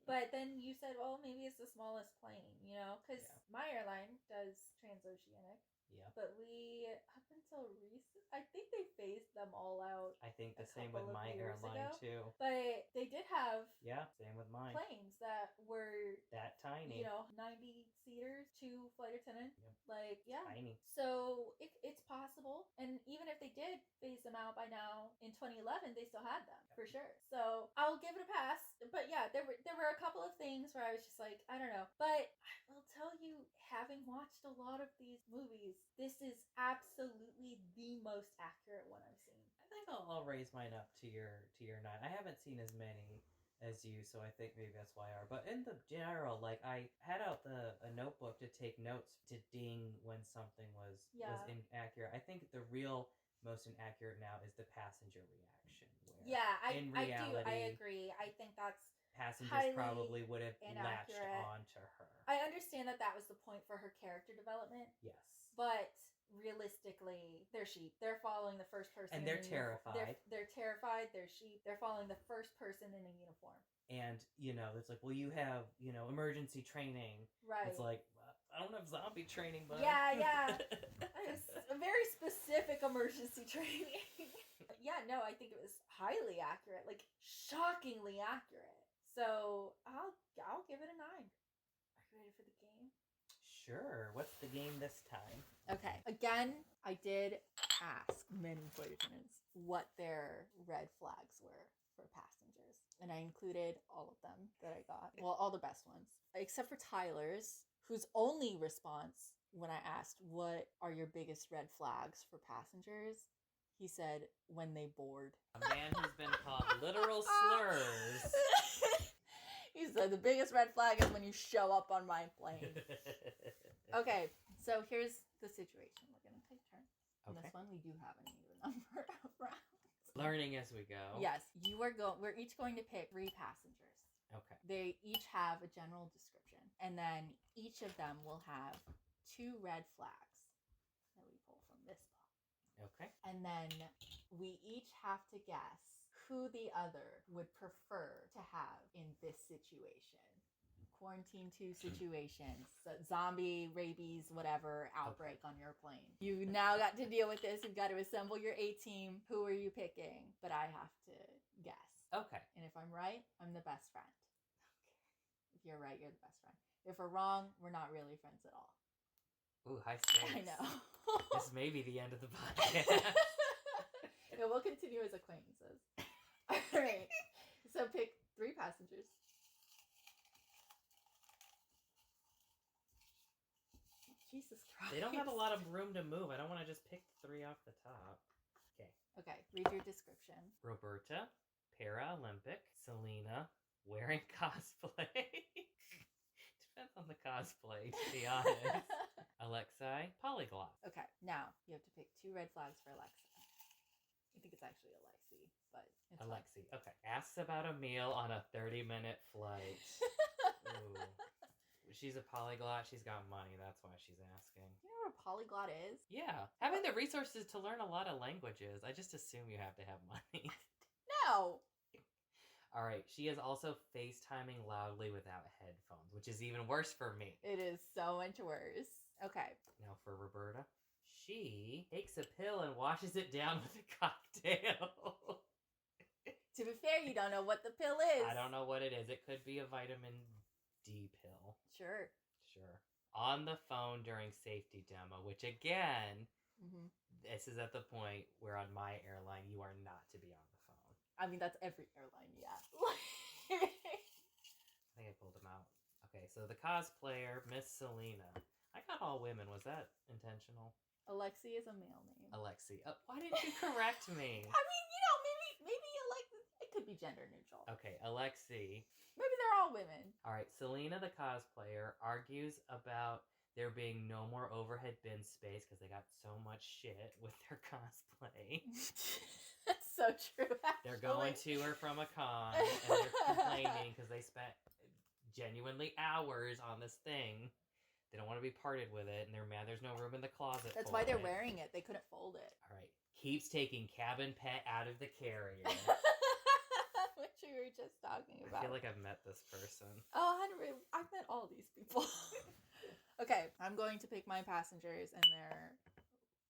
But then you said, well, maybe it's the smallest plane, you know? Because my airline does transoceanic. Yeah. But we, up until recent, I think they phased them all out. I think the same with my airline too. But they did have same with mine. Planes that were that tiny. You know, 90 seaters, 2 flight attendant. Yep. Like, tiny. So it's possible. And even if they did phase them out by now, in 2011, they still had them for sure. So I'll give it a pass. But yeah, there were a couple of things where I was just like, I don't know. But I will tell you, having watched a lot of these movies, this is absolutely the most accurate one I've seen. I think I'll raise mine up to your 9. I haven't seen as many as you, so I think maybe that's why I are. But in the general, like, I had out a notebook to take notes, to ding when something was inaccurate. I think the real most inaccurate now is the passenger reaction. Where I agree. I think that's passengers probably would have latched on to her. I understand that was the point for her character development. Yes. But realistically, they're sheep. They're following the first person. And they're terrified. They're terrified. They're sheep. They're following the first person in a uniform. And, you know, it's like, well, you have, you know, emergency training. Right. It's like, well, I don't have zombie training, but... Yeah. It's a very specific emergency training. no, I think it was highly accurate, like shockingly accurate. So I'll give it a 9. Are you ready for the game? Sure. What's the game this time? Okay. Again, I did ask many flight attendants what their red flags were for passengers. And I included all of them that I got. Well, all the best ones. Except for Tyler's, whose only response when I asked, what are your biggest red flags for passengers? He said, when they board. A man who's been called literal slurs. He said, the biggest red flag is when you show up on my plane. Okay, so here's the situation. We're going to take turns. On this one, we do have an even number of rounds. Learning as we go. Yes, we're each going to pick 3 passengers. Okay. They each have a general description. And then each of them will have 2 red flags that we pull from this book. Okay. And then we each have to guess who the other would prefer to have in this situation. Quarantine 2 situations, so zombie, rabies, whatever, outbreak on your plane. You now got to deal with this. You've got to assemble your A-team. Who are you picking? But I have to guess. Okay. And if I'm right, I'm the best friend. Okay. If you're right, you're the best friend. If we're wrong, we're not really friends at all. Ooh, high stakes. I know. This may be the end of the podcast. Yeah, we'll continue as acquaintances. All right. So pick 3 passengers. Jesus Christ. They don't have a lot of room to move. I don't want to just pick 3 off the top. Okay. Okay, read your description. Roberta, Paralympic. Selena, wearing cosplay. Depends on the cosplay, to be honest. Alexei, polyglot. Okay, now you have to pick 2 red flags for Alexa. I think it's actually Alexi, but it's Alexi, okay. Asks about a meal on a 30-minute flight. Ooh. She's a polyglot. She's got money. That's why she's asking. You know what a polyglot is? Yeah. Having the resources to learn a lot of languages. I just assume you have to have money. No. All right. She is also FaceTiming loudly without headphones, which is even worse for me. It is so much worse. Okay. Now for Roberta. She takes a pill and washes it down with a cocktail. To be fair, you don't know what the pill is. I don't know what it is. It could be a vitamin D pill. Sure. On the phone during safety demo, which again, this is at the point where on my airline, you are not to be on the phone. I mean, that's every airline, yeah. I think I pulled them out. Okay, so the cosplayer, Miss Selena. I got all women. Was that intentional? Alexi is a male name. Alexi. Why didn't you correct me? I mean, you know, maybe it could be gender neutral. Okay, Alexi. Maybe they're all women. All right, Selena, the cosplayer, argues about there being no more overhead bin space because they got so much shit with their cosplay. That's so true, actually. They're going to or from a con, and they're complaining because they spent genuinely hours on this thing. They don't want to be parted with it, and they're mad there's no room in the closet. That's why they're wearing it. They couldn't fold it. All right. Keeps taking cabin pet out of the carrier. Which we were just talking about. I feel like I've met this person. Oh, Henry, I've met all these people. Okay, I'm going to pick my passengers and their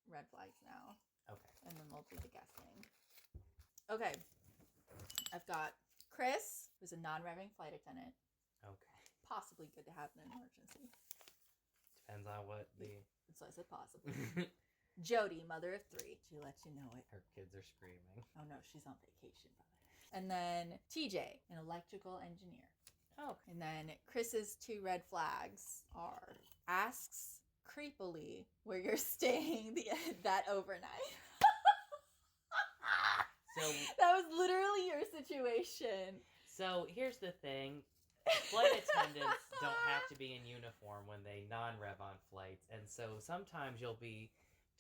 red flags now. Okay. And then we'll do the guessing. Okay. I've got Chris, who's a non-revving flight attendant. Okay. Possibly good to have in an emergency. Depends on what the... So I said possibly. Jody, mother of 3. She lets you know it. Her kids are screaming. Oh no, she's on vacation, by the way. And then TJ, an electrical engineer. Oh. And then Chris's 2 red flags are asks creepily where you're staying that overnight. So that was literally your situation. So here's the thing. Flight attendants don't have to be in uniform when they non-rev on flights. And so sometimes you'll be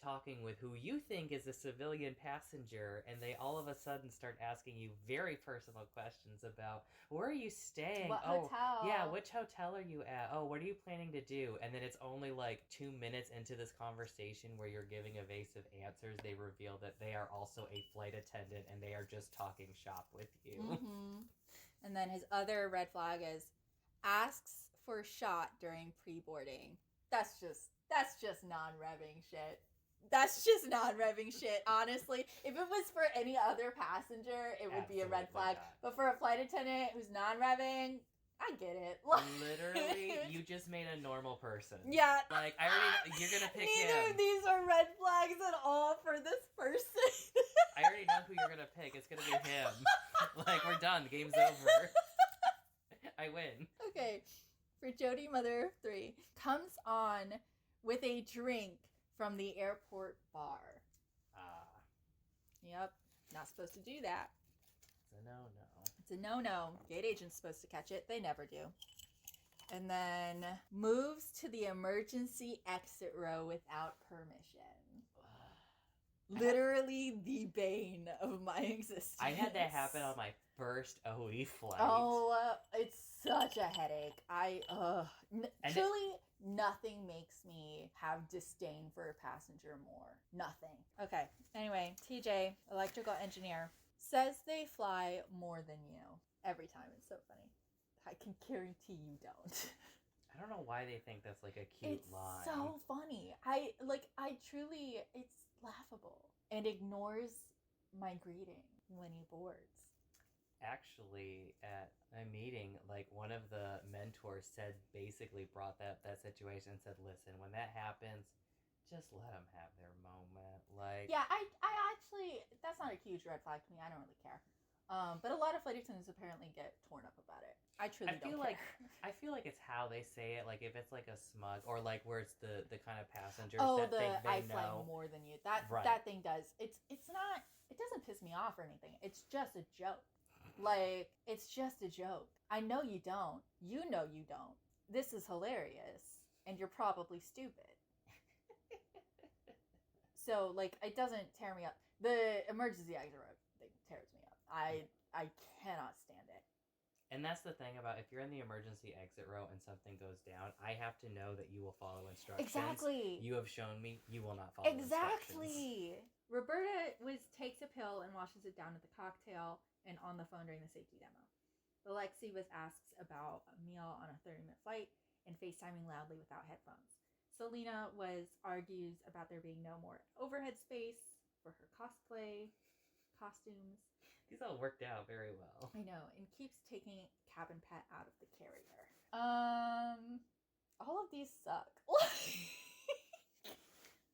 talking with who you think is a civilian passenger, and they all of a sudden start asking you very personal questions about, where are you staying? What hotel? Yeah, which hotel are you at? Oh, what are you planning to do? And then it's only like 2 minutes into this conversation where you're giving evasive answers, they reveal that they are also a flight attendant and they are just talking shop with you. Mm-hmm. And then his other red flag is asks for a shot during pre-boarding. That's just non-revving shit. That's just non-revving shit, honestly. If it was for any other passenger, it would be a red Absolutely flag. not. But for a flight attendant who's non-revving, I get it. Literally, you just made a normal person. Yeah. Like, you're gonna pick Neither him. of these are red flags at all for this person. I already know who you're gonna pick. It's gonna be him. Like, we're done. The game's over. I win. Okay. For Jody, mother of three, comes on with a drink from the airport bar. Yep. Not supposed to do that. It's a no-no. It's a no-no. Gate agent's supposed to catch it. They never do. And then moves to the emergency exit row without permission. Literally the bane of my existence. I had that happen on my first OE flight. Oh, it's such a headache. Truly, nothing makes me have disdain for a passenger more. Nothing. Okay. Anyway, TJ, electrical engineer, says they fly more than you. Every time. It's so funny. I can guarantee you don't. I don't know why they think that's like a cute line. It's so funny. I truly, it's laughable. And ignores my greeting when he boards. Actually, at a meeting, like, one of the mentors basically brought that situation and said, listen, when that happens, just let them have their moment. Like, yeah, I actually, that's not a huge red flag to me. I don't really care. But a lot of flight attendants apparently get torn up about it. I truly don't care. I feel like it's how they say it. Like, if it's like a smug, or like where it's the kind of passengers that think they I know. fly more than you. That thing does. It's not. It doesn't piss me off or anything. It's just a joke. Like, it's just a joke. I know you don't. You know you don't. This is hilarious, and you're probably stupid. So, like, it doesn't tear me up. The emergency exit row thing tears me up. I cannot stand it. And that's the thing about, if you're in the emergency exit row and something goes down, I have to know that you will follow instructions. Exactly. You have shown me you will not follow instructions. Exactly. Roberta takes a pill and washes it down with a cocktail and on the phone during the safety demo. Alexi was asked about a meal on a 30-minute flight and FaceTiming loudly without headphones. Selena argues about there being no more overhead space for her cosplay costumes. These all worked out very well. I know, and keeps taking cabin pet out of the carrier. All of these suck.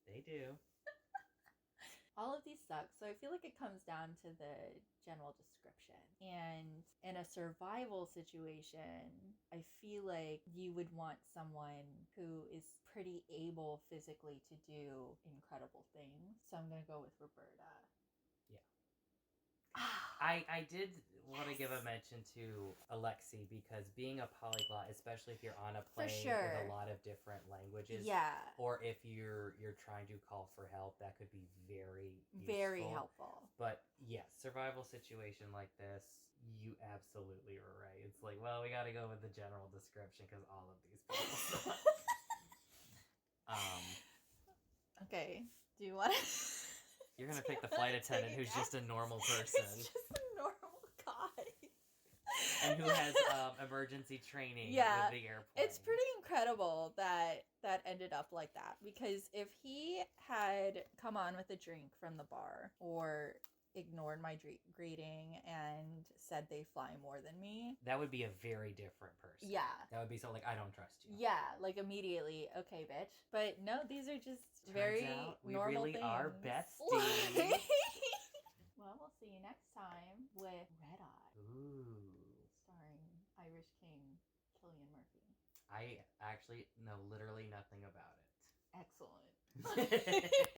They do. All of these suck, so I feel like it comes down to the general description. And in a survival situation, I feel like you would want someone who is pretty able physically to do incredible things. So I'm going to go with Roberta. Yeah. I did want to give a mention to Alexi, because being a polyglot, especially if you're on a plane with a lot of different languages, or if you're trying to call for help, that could be very useful. Helpful. But yes, survival situation like this, you absolutely are right. It's like, well, we got to go with the general description because all of these people suck. Okay. Do you want to? You're going to pick the flight attendant who's just a normal person. It's just a normal guy. And who has emergency training with the airplane. It's pretty incredible that ended up like that. Because if he had come on with a drink from the bar or ignored my greeting and said they fly more than me, that would be a very different person. Yeah. That would be so like, I don't trust you. Yeah, like immediately, okay, bitch. But no, these are just Turns very out we normal really things. are besties. Well, we'll see you next time with Red Eye. Ooh. Starring Irish King Cillian Murphy. I actually know literally nothing about it. Excellent.